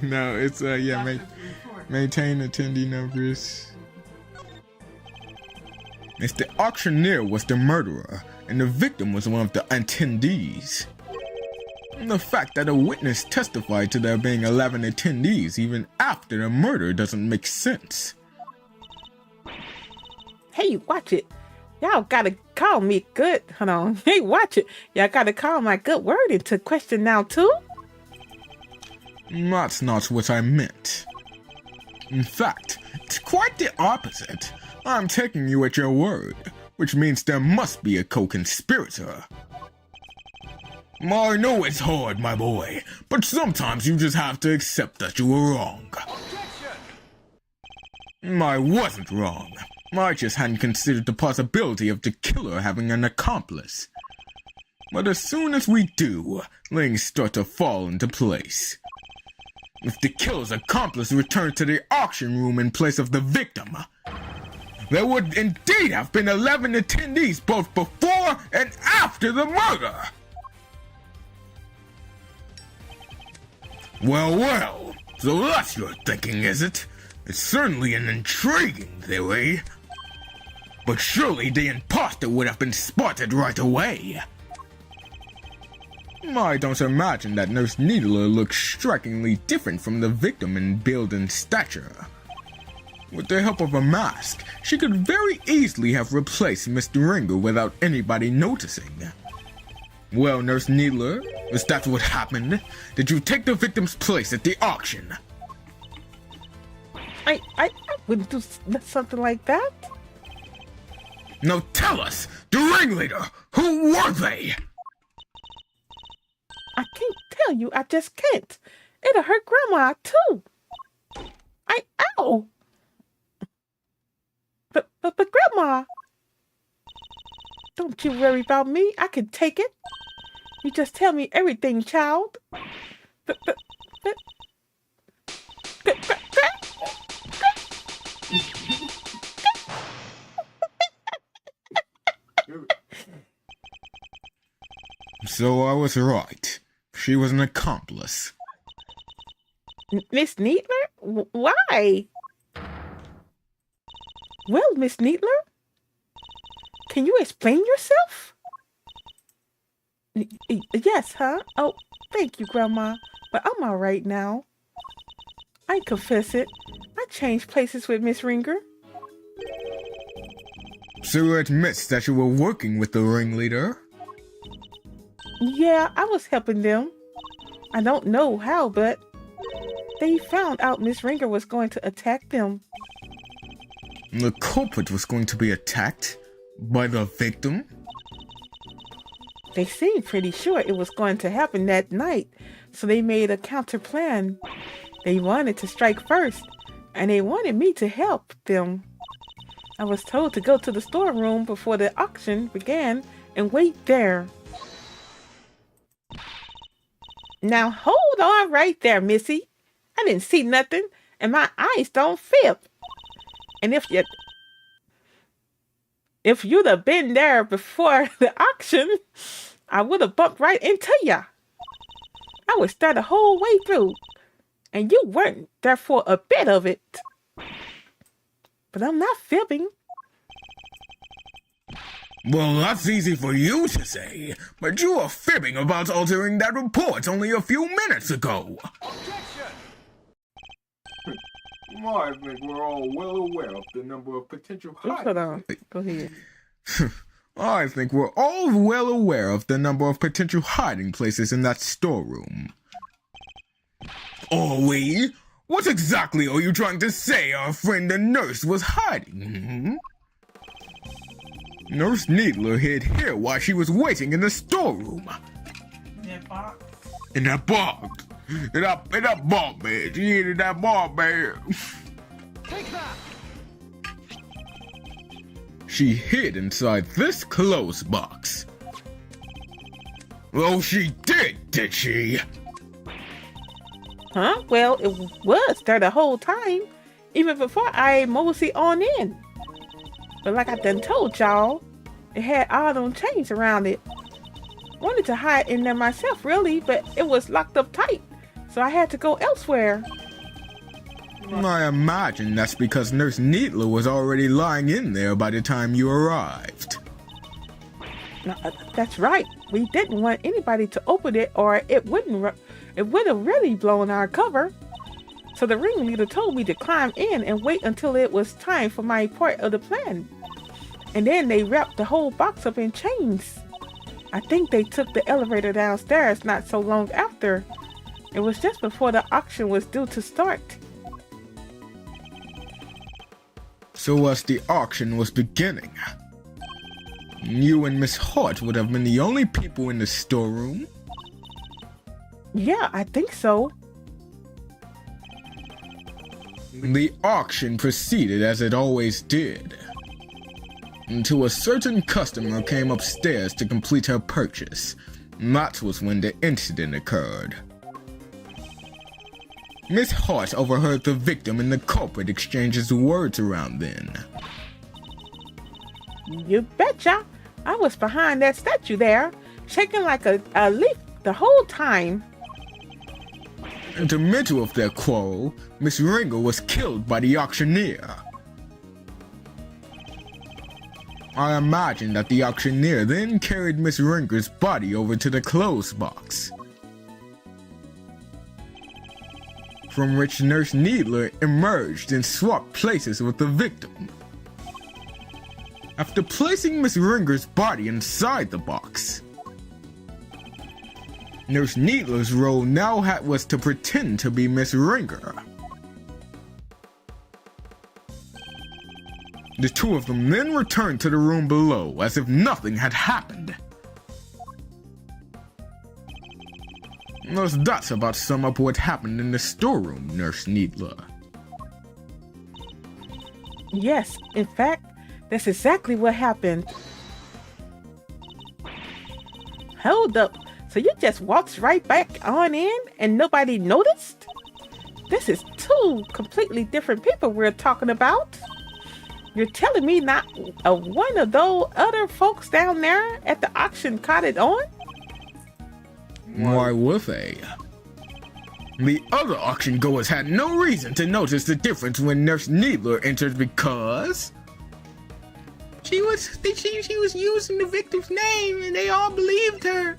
[SPEAKER 2] No, it's maintain attendee numbers. If the auctioneer was the murderer and the victim was one of the attendees, the fact that a witness testified to there being 11 attendees even after the murder doesn't make sense.
[SPEAKER 1] Hey, watch it. Y'all gotta call me good. Hold on. Hey, watch it. Y'all gotta call my good word into question now, too.
[SPEAKER 2] That's not what I meant. In fact, it's quite the opposite. I'm taking you at your word, which means there must be a co-conspirator. I know it's hard, my boy, but sometimes you just have to accept that you were wrong. I wasn't wrong. I just hadn't considered the possibility of the killer having an accomplice. But as soon as we do, things start to fall into place. If the killer's accomplice returned to the auction room in place of the victim, there would indeed have been 11 attendees both before and after the murder. Well, so that's your thinking, is it? It's certainly an intriguing theory. But surely the imposter would have been spotted right away. I don't imagine that Nurse Needler looks strikingly different from the victim in build and stature. With the help of a mask, she could very easily have replaced Mr. Ringer without anybody noticing. Well, Nurse Needler, is that what happened? Did you take the victim's place at the auction?
[SPEAKER 1] I wouldn't do something like that.
[SPEAKER 2] Now tell us, the ringleader, who were they?
[SPEAKER 1] I can't tell you, I just can't. It'll hurt Grandma, too. Ow! But Grandma, don't you worry about me. I can take it. You just tell me everything, child.
[SPEAKER 2] So I was right. She was an accomplice.
[SPEAKER 1] Miss Needler? Why? Well, Miss Needler, can you explain yourself? Yes, huh? Oh, thank you, Grandma. But I'm all right now. I confess it. I changed places with Miss Ringer.
[SPEAKER 2] Sue admits that you were working with the ringleader.
[SPEAKER 1] Yeah, I was helping them. I don't know how, but they found out Miss Ringer was going to attack them.
[SPEAKER 2] The culprit was going to be attacked by the victim?
[SPEAKER 1] They seemed pretty sure it was going to happen that night, so they made a counter plan. They wanted to strike first, and they wanted me to help them. I was told to go to the storeroom before the auction began and wait there. Now hold on right there, Missy. I didn't see nothing, and my eyes don't fib. And if you'd have been there before the auction, I would have bumped right into ya. I was there the whole way through, and you weren't there for a bit of it. But I'm not fibbing.
[SPEAKER 2] Well, that's easy for you to say, but you were fibbing about altering that report only a few minutes ago.
[SPEAKER 4] Well, I think we're all well aware of the number of potential
[SPEAKER 1] Hold on. Go ahead.
[SPEAKER 2] I think we're all well aware of the number of potential hiding places in that storeroom. Are we? What exactly are you trying to say our friend the nurse was hiding? Nurse Needler hid here while she was waiting in the storeroom.
[SPEAKER 1] In that box?
[SPEAKER 2] In that box. In that box, man. She hid in that box, man.
[SPEAKER 3] Take that!
[SPEAKER 2] She hid inside this clothes box. Oh, she did she?
[SPEAKER 1] Huh? Well, it was there the whole time, even before I mosey on in. But like I done told y'all, it had all them chains around it. Wanted to hide in there myself, really, but it was locked up tight, so I had to go elsewhere.
[SPEAKER 2] I imagine that's because Nurse Needler was already lying in there by the time you arrived.
[SPEAKER 1] No, that's right. We didn't want anybody to open it, or it would have really blown our cover. So the ringleader told me to climb in and wait until it was time for my part of the plan. And then they wrapped the whole box up in chains. I think they took the elevator downstairs not so long after. It was just before the auction was due to start.
[SPEAKER 2] So as the auction was beginning, you and Miss Hart would have been the only people in the storeroom?
[SPEAKER 1] Yeah, I think so.
[SPEAKER 2] The auction proceeded as it always did, until a certain customer came upstairs to complete her purchase. That was when the incident occurred. Miss Hart overheard the victim and the culprit exchanges words around then.
[SPEAKER 1] You betcha. I was behind that statue there, shaking like a leaf the whole time.
[SPEAKER 2] In the middle of their quarrel, Miss Ringer was killed by the auctioneer. I imagine that the auctioneer then carried Miss Ringer's body over to the clothes box, from which Nurse Needler emerged and swapped places with the victim. After placing Miss Ringer's body inside the box, Nurse Needler's role now was to pretend to be Miss Ringer. The two of them then returned to the room below as if nothing had happened. Thus, that's about sum up what happened in the storeroom, Nurse Needler.
[SPEAKER 1] Yes, in fact, that's exactly what happened. Hold up, so you just walked right back on in and nobody noticed? This is two completely different people we're talking about. You're telling me not one of those other folks down there at the auction caught it on?
[SPEAKER 2] Why would they? The other auction goers had no reason to notice the difference when Nurse Needler entered because she was using the victim's name and they all believed her.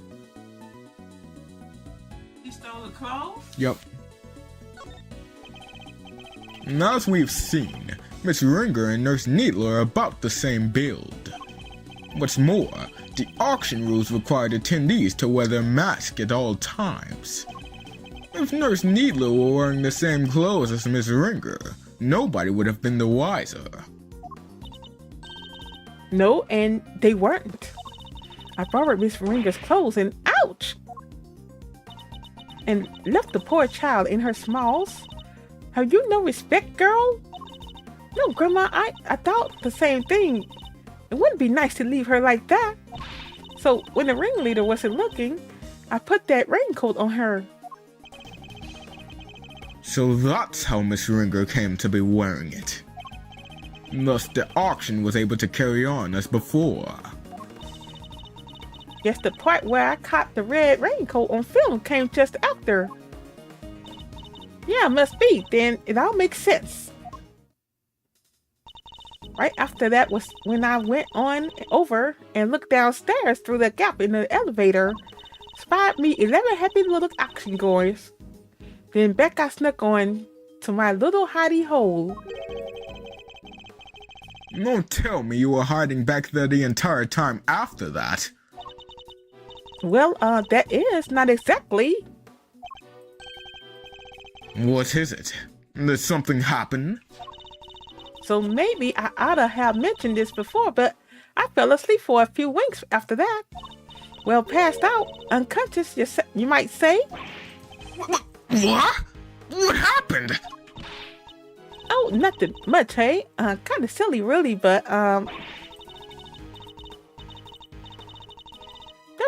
[SPEAKER 1] He stole the clothes?
[SPEAKER 2] Yep. And as we've seen, Miss Ringer and Nurse Needler are about the same build. What's more, the auction rules required attendees to wear their mask at all times. If Nurse Needler were wearing the same clothes as Miss Ringer, nobody would have been the wiser.
[SPEAKER 1] No, and they weren't. I borrowed Miss Ringer's clothes and ouch! And left the poor child in her smalls. Have you no respect, girl? No, Grandma, I thought the same thing. It wouldn't be nice to leave her like that. So when the ringleader wasn't looking, I put that raincoat on her.
[SPEAKER 2] So that's how Miss Ringer came to be wearing it. Thus the auction was able to carry on as before.
[SPEAKER 1] Guess the part where I caught the red raincoat on film came just after. Yeah, must be. Then it all makes sense. Right after that was when I went on over and looked downstairs through the gap in the elevator. Spied me 11 happy little auction goers. Then back I snuck on to my little hidey hole.
[SPEAKER 2] Don't tell me you were hiding back there the entire time after that.
[SPEAKER 1] Well, that is not exactly.
[SPEAKER 2] What is it? Did something happen?
[SPEAKER 1] So maybe I oughta have mentioned this before, but I fell asleep for a few winks after that. Well, passed out, unconscious, you might say.
[SPEAKER 2] What? What happened?
[SPEAKER 1] Oh, nothing much, hey? Kind of silly, really, but, there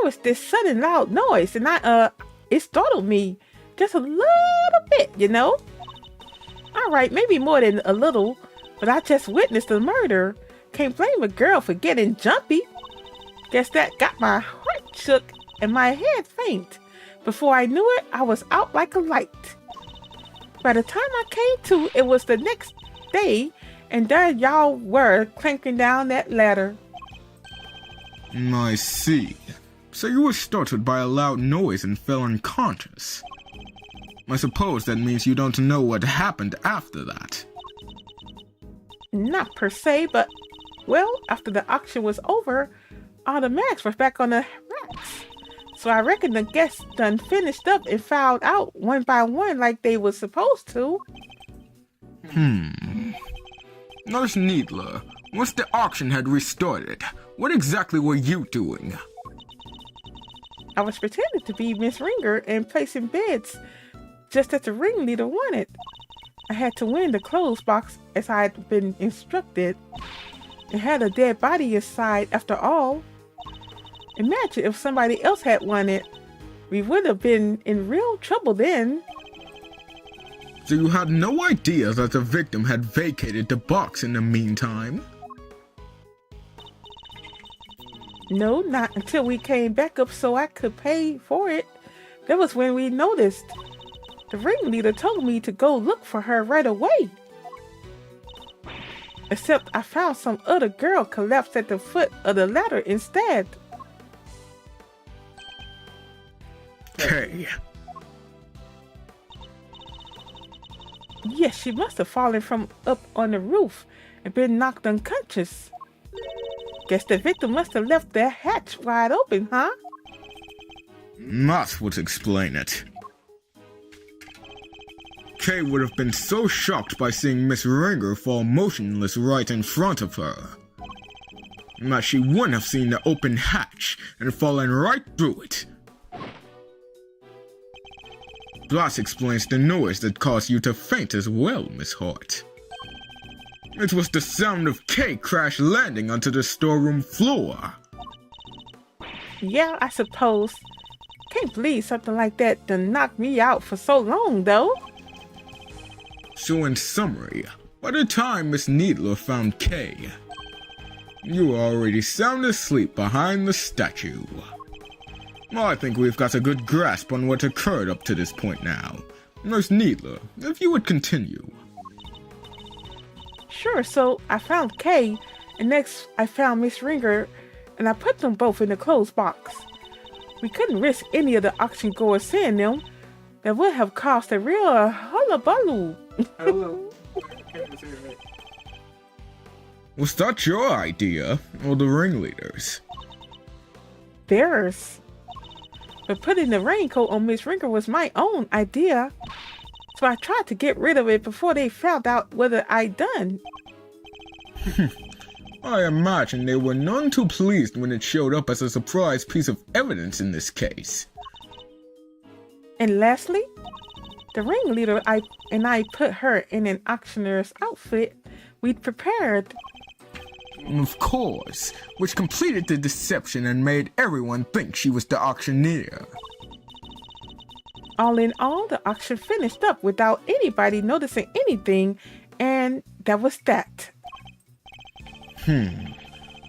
[SPEAKER 1] was this sudden loud noise, and it startled me just a little bit, you know? Alright, maybe more than a little, but I just witnessed a murder. Can't blame a girl for getting jumpy. Guess that got my heart shook and my head faint. Before I knew it, I was out like a light. By the time I came to, it was the next day, and there y'all were clanking down that ladder.
[SPEAKER 2] I see. So you were startled by a loud noise and fell unconscious. I suppose that means you don't know what happened after that.
[SPEAKER 1] Not per se, but Well, after the auction was over, all the masks were back on the racks. So I reckon the guests done finished up and filed out one by one like they was supposed to.
[SPEAKER 2] Nurse Needler, once the auction had restarted, what exactly were you doing?
[SPEAKER 1] I was pretending to be Miss Ringer and placing beds just as the ringleader wanted. I had to win the clothes box as I had been instructed. It had a dead body inside after all. Imagine if somebody else had won it. We would have been in real trouble then.
[SPEAKER 2] So you had no idea that the victim had vacated the box in the meantime?
[SPEAKER 1] No, not until we came back up so I could pay for it. That was when we noticed. The ringleader told me to go look for her right away. Except I found some other girl collapsed at the foot of the ladder instead.
[SPEAKER 2] Kay.
[SPEAKER 1] Yes, she must have fallen from up on the roof and been knocked unconscious. Guess the victim must have left the hatch wide open, huh?
[SPEAKER 2] That would explain it. Kay would have been so shocked by seeing Miss Ringer fall motionless right in front of her that she wouldn't have seen the open hatch and fallen right through it. That explains the noise that caused you to faint as well, Miss Hart. It was the sound of Kay crash landing onto the storeroom floor.
[SPEAKER 1] Yeah, I suppose. Can't believe something like that done knocked me out for so long, though.
[SPEAKER 2] So in summary, by the time Miss Needler found Kay, you were already sound asleep behind the statue. I think we've got a good grasp on what occurred up to this point now. Nurse Needler, if you would continue.
[SPEAKER 1] Sure, so I found Kay, and next I found Miss Ringer, and I put them both in the clothes box. We couldn't risk any of the auction goers seeing them. That would have caused a real hullabaloo.
[SPEAKER 4] Hello.
[SPEAKER 2] Was that your idea, or the ringleaders?
[SPEAKER 1] Theirs. But putting the raincoat on Miss Ringer was my own idea. So I tried to get rid of it before they found out what I'd done.
[SPEAKER 2] I imagine they were none too pleased when it showed up as a surprise piece of evidence in this case.
[SPEAKER 1] And lastly, the ringleader and I put her in an auctioneer's outfit we'd prepared.
[SPEAKER 2] Of course, which completed the deception and made everyone think she was the auctioneer.
[SPEAKER 1] All in all, the auction finished up without anybody noticing anything, and that was that.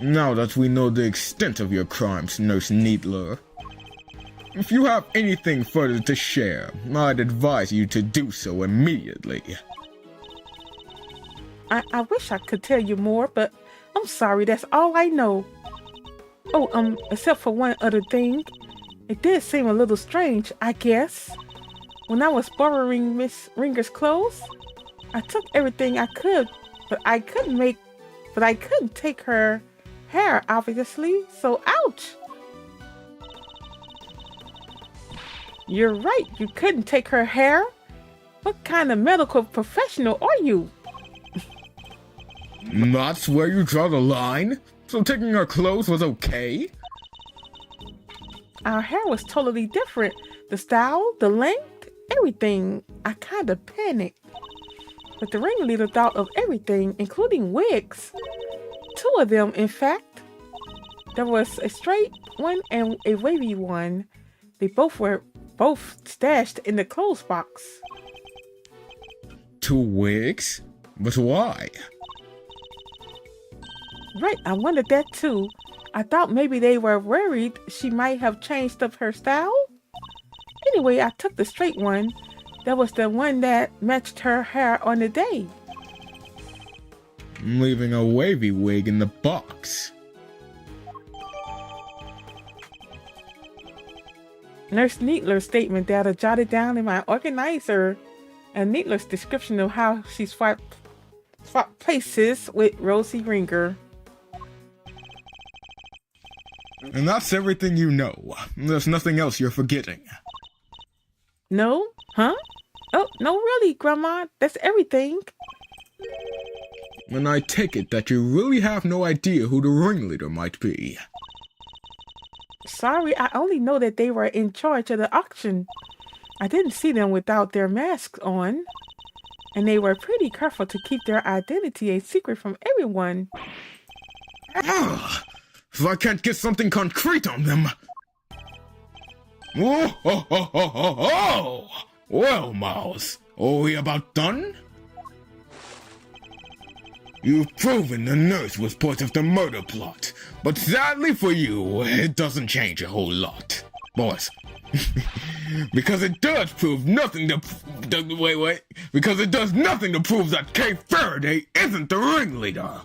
[SPEAKER 2] Now that we know the extent of your crimes, Nurse Needler, if you have anything further to share, I'd advise you to do so immediately.
[SPEAKER 1] I wish I could tell you more, but I'm sorry, that's all I know. Oh, except for one other thing. It did seem a little strange, I guess. When I was borrowing Miss Ringer's clothes, I took everything I could, but I couldn't take her hair, obviously, so ouch! You're right, you couldn't take her hair? What kind of medical professional are you?
[SPEAKER 2] That's where you draw the line? So taking her clothes was okay?
[SPEAKER 1] Our hair was totally different. The style, the length, everything. I kinda panicked. But the ringleader thought of everything, including wigs. 2 of them, in fact. There was a straight one and a wavy one. They both were stashed in the clothes box.
[SPEAKER 2] 2 wigs? But why?
[SPEAKER 1] Right, I wondered that too. I thought maybe they were worried she might have changed up her style. Anyway, I took the straight one. That was the one that matched her hair on the day.
[SPEAKER 2] Leaving a wavy wig in the box.
[SPEAKER 1] Nurse Needler's statement that I jotted down in my organizer, and Needler's description of how she swapped places with Rosie Ringer.
[SPEAKER 2] And that's everything you know. There's nothing else you're forgetting.
[SPEAKER 1] No? Huh? Oh, no, really, Grandma. That's everything.
[SPEAKER 2] And I take it that you really have no idea who the ringleader might be.
[SPEAKER 1] Sorry, I only know that they were in charge of the auction. I didn't see them without their masks on. And they were pretty careful to keep their identity a secret from everyone.
[SPEAKER 2] If I can't get something concrete on them. Oh, ho, ho, ho, ho, ho. Well, Mouse, are we about done? You've proven the nurse was part of the murder plot, but sadly for you, it doesn't change a whole lot. Boys. Because it does prove nothing to... Because it does nothing to prove that Kay Faraday isn't the ringleader.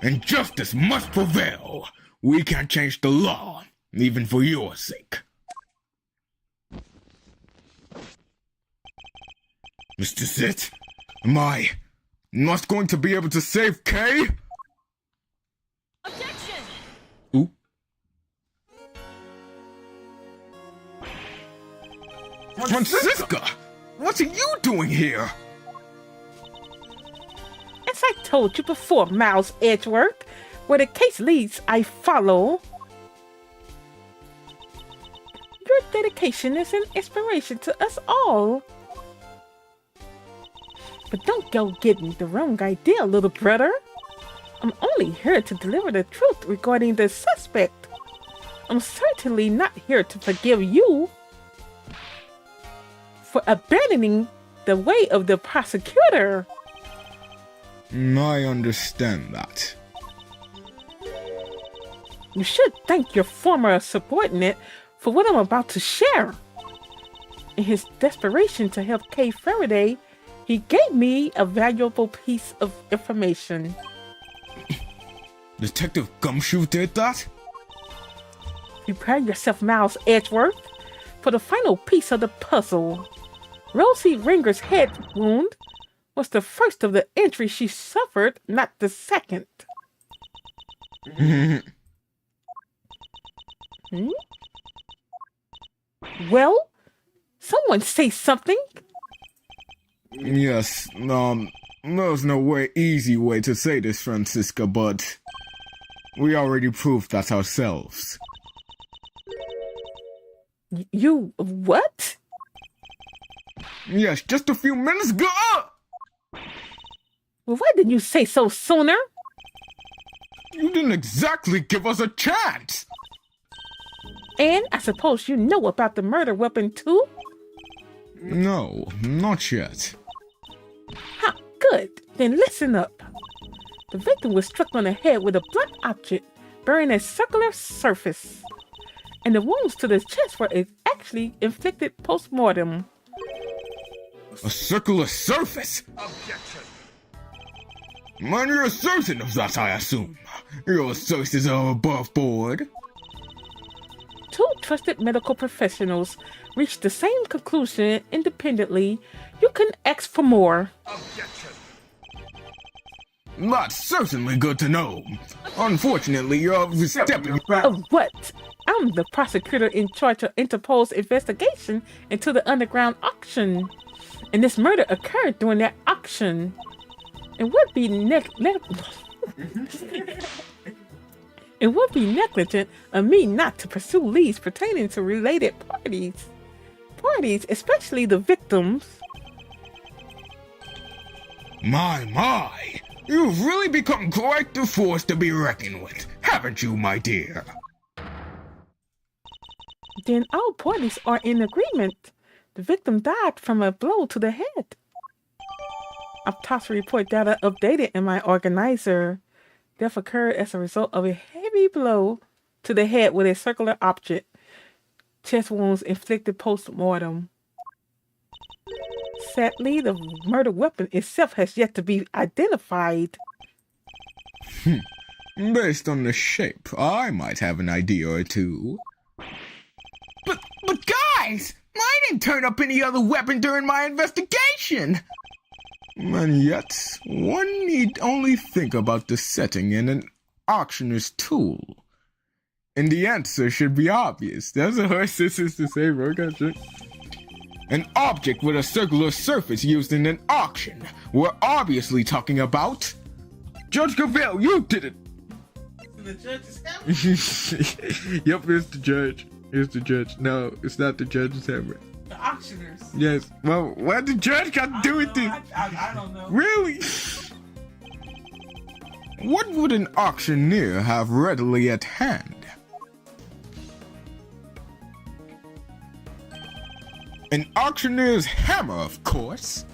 [SPEAKER 2] And justice must prevail. We can't change the law, even for your sake. Mr. Zit, am I not going to be able to save Kay?
[SPEAKER 5] Objection!
[SPEAKER 2] Ooh. Francisca! What are you doing here?
[SPEAKER 1] As I told you before, Miles Edgeworth, where the case leads, I follow. Your dedication is an inspiration to us all. But don't go getting the wrong idea, little brother. I'm only here to deliver the truth regarding the suspect. I'm certainly not here to forgive you for abandoning the way of the prosecutor.
[SPEAKER 2] I understand that.
[SPEAKER 1] You should thank your former subordinate for what I'm about to share. In his desperation to help Kay Faraday, he gave me a valuable piece of information.
[SPEAKER 2] Detective Gumshoe did that?
[SPEAKER 1] Prepare yourself, Miles Edgeworth, for the final piece of the puzzle. Rosie Ringer's head wound was the first of the injuries she suffered, not the second. Well, someone say something.
[SPEAKER 2] Yes, there's no easy way to say this, Francisca, but we already proved that ourselves.
[SPEAKER 1] You what?
[SPEAKER 2] Yes, just a few minutes ago.
[SPEAKER 1] Well, why didn't you say so sooner?
[SPEAKER 2] You didn't exactly give us a chance.
[SPEAKER 1] And I suppose you know about the murder weapon too?
[SPEAKER 2] No, not yet.
[SPEAKER 1] Ha, good. Then listen up. The victim was struck on the head with a blunt object bearing a circular surface. And the wounds to the chest were actually inflicted post-mortem.
[SPEAKER 2] A circular surface?
[SPEAKER 3] Objection.
[SPEAKER 2] Man, you're certain of that, I assume. Your sources are above board.
[SPEAKER 1] Two trusted medical professionals reached the same conclusion independently. You can ask for more.
[SPEAKER 3] Objection.
[SPEAKER 2] That's certainly good to know. Unfortunately, you're stepping back.
[SPEAKER 1] Of what? I'm the prosecutor in charge of Interpol's investigation into the underground auction. And this murder occurred during that auction. It would be It would be negligent of me not to pursue leads pertaining to related parties. Parties, especially the victims.
[SPEAKER 2] My. You've really become quite the force to be reckoned with, haven't you, my dear?
[SPEAKER 1] Then all parties are in agreement. The victim died from a blow to the head. Autopsy report data updated in my organizer. Death occurred as a result of a heavy blow to the head with a circular object. Chest wounds inflicted post-mortem. Sadly, the murder weapon itself has yet to be identified.
[SPEAKER 2] Based on the shape, I might have an idea or two. But guys! I didn't turn up any other weapon during my investigation! And yet, one need only think about the setting in an auctioneer's tool. And the answer should be obvious. That's a hard sentence to say, bro. Gotcha. An object with a circular surface used in an auction. We're obviously talking about... Judge Cavell, you did it!
[SPEAKER 1] The judge is hammer?
[SPEAKER 2] Yep, it's the judge. It's the judge. No, it's not the judge's hammer.
[SPEAKER 1] The auctioneers.
[SPEAKER 2] Yes. Well, what the judge got to do with this?
[SPEAKER 1] I don't know.
[SPEAKER 2] Really? What would an auctioneer have readily at hand? An auctioneer's hammer, of course.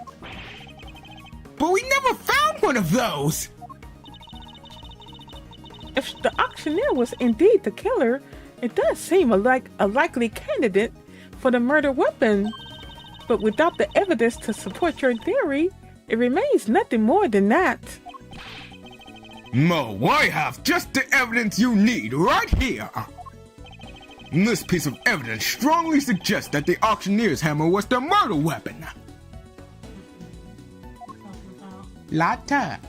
[SPEAKER 2] But we never found one of those!
[SPEAKER 1] If the auctioneer was indeed the killer, it does seem like a likely candidate for the murder weapon. But without the evidence to support your theory, it remains nothing more than that.
[SPEAKER 2] Mo, I have just the evidence you need right here. This piece of evidence strongly suggests that the auctioneer's hammer was the murder weapon. Lotta.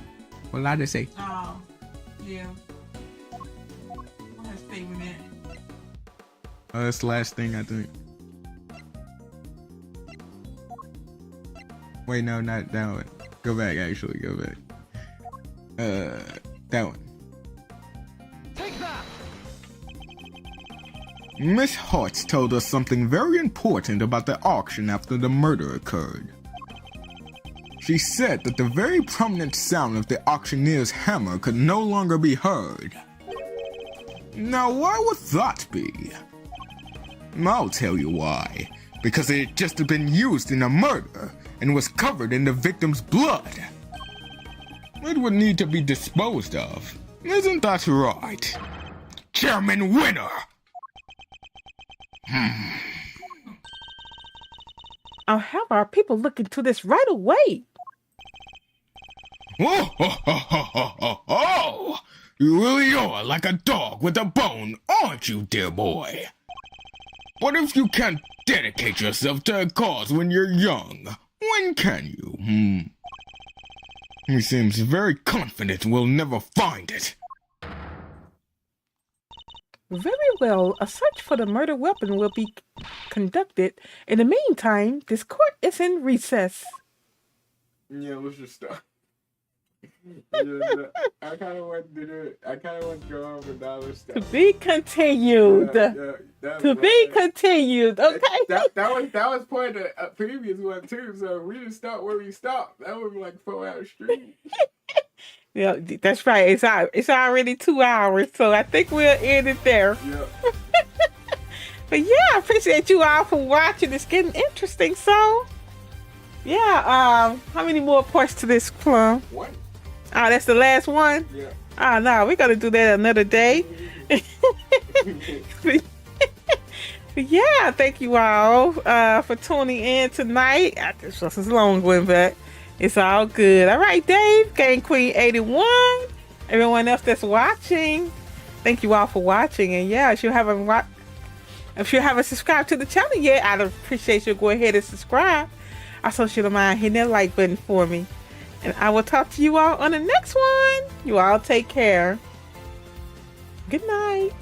[SPEAKER 2] What Lotta say?
[SPEAKER 1] Oh, yeah. Let's stay with that.
[SPEAKER 2] Oh, that's the last thing, I think. Wait, no, not that one. Go back, actually, go back. That one.
[SPEAKER 3] Take that!
[SPEAKER 2] Miss Hartz told us something very important about the auction after the murder occurred. She said that the very prominent sound of the auctioneer's hammer could no longer be heard. Now, why would that be? I'll tell you why. Because it had just been used in a murder and was covered in the victim's blood. It would need to be disposed of. Isn't that right? Chairman Winner!
[SPEAKER 1] I'll have our people look into this right away.
[SPEAKER 2] Oh, ho, ho, ho, ho, ho, ho! You really are like a dog with a bone, aren't you, dear boy? What if you can't dedicate yourself to a cause when you're young? When can you? He seems very confident we'll never find it.
[SPEAKER 1] Very well, a search for the murder weapon will be conducted. In the meantime, this court is in recess.
[SPEAKER 4] Yeah, let's just stop. Yeah, I kind of want to do it. I kind of want to go on with dollar stuff.
[SPEAKER 1] To be continued. To be continued. Okay.
[SPEAKER 4] That was part of the previous one too. So we just stopped where we stopped. That was like 4 hours straight.
[SPEAKER 1] Yeah, that's right. It's already 2 hours, so I think we'll end it there.
[SPEAKER 4] Yeah.
[SPEAKER 1] But yeah, I appreciate you all for watching. It's getting interesting. So yeah, how many more parts to this, Plum?
[SPEAKER 4] What?
[SPEAKER 1] Oh, that's the last one?
[SPEAKER 4] Yeah.
[SPEAKER 1] Oh no, we're gonna do that another day. But yeah, thank you all for tuning in tonight. This was a long one, but it's all good. All right, Dave, Game Queen 81, everyone else that's watching, thank you all for watching. And yeah, if you haven't subscribed to the channel yet, I'd appreciate you to go ahead and subscribe. Also, if you don't mind hitting that like button for me. And I will talk to you all on the next one. You all take care. Good night.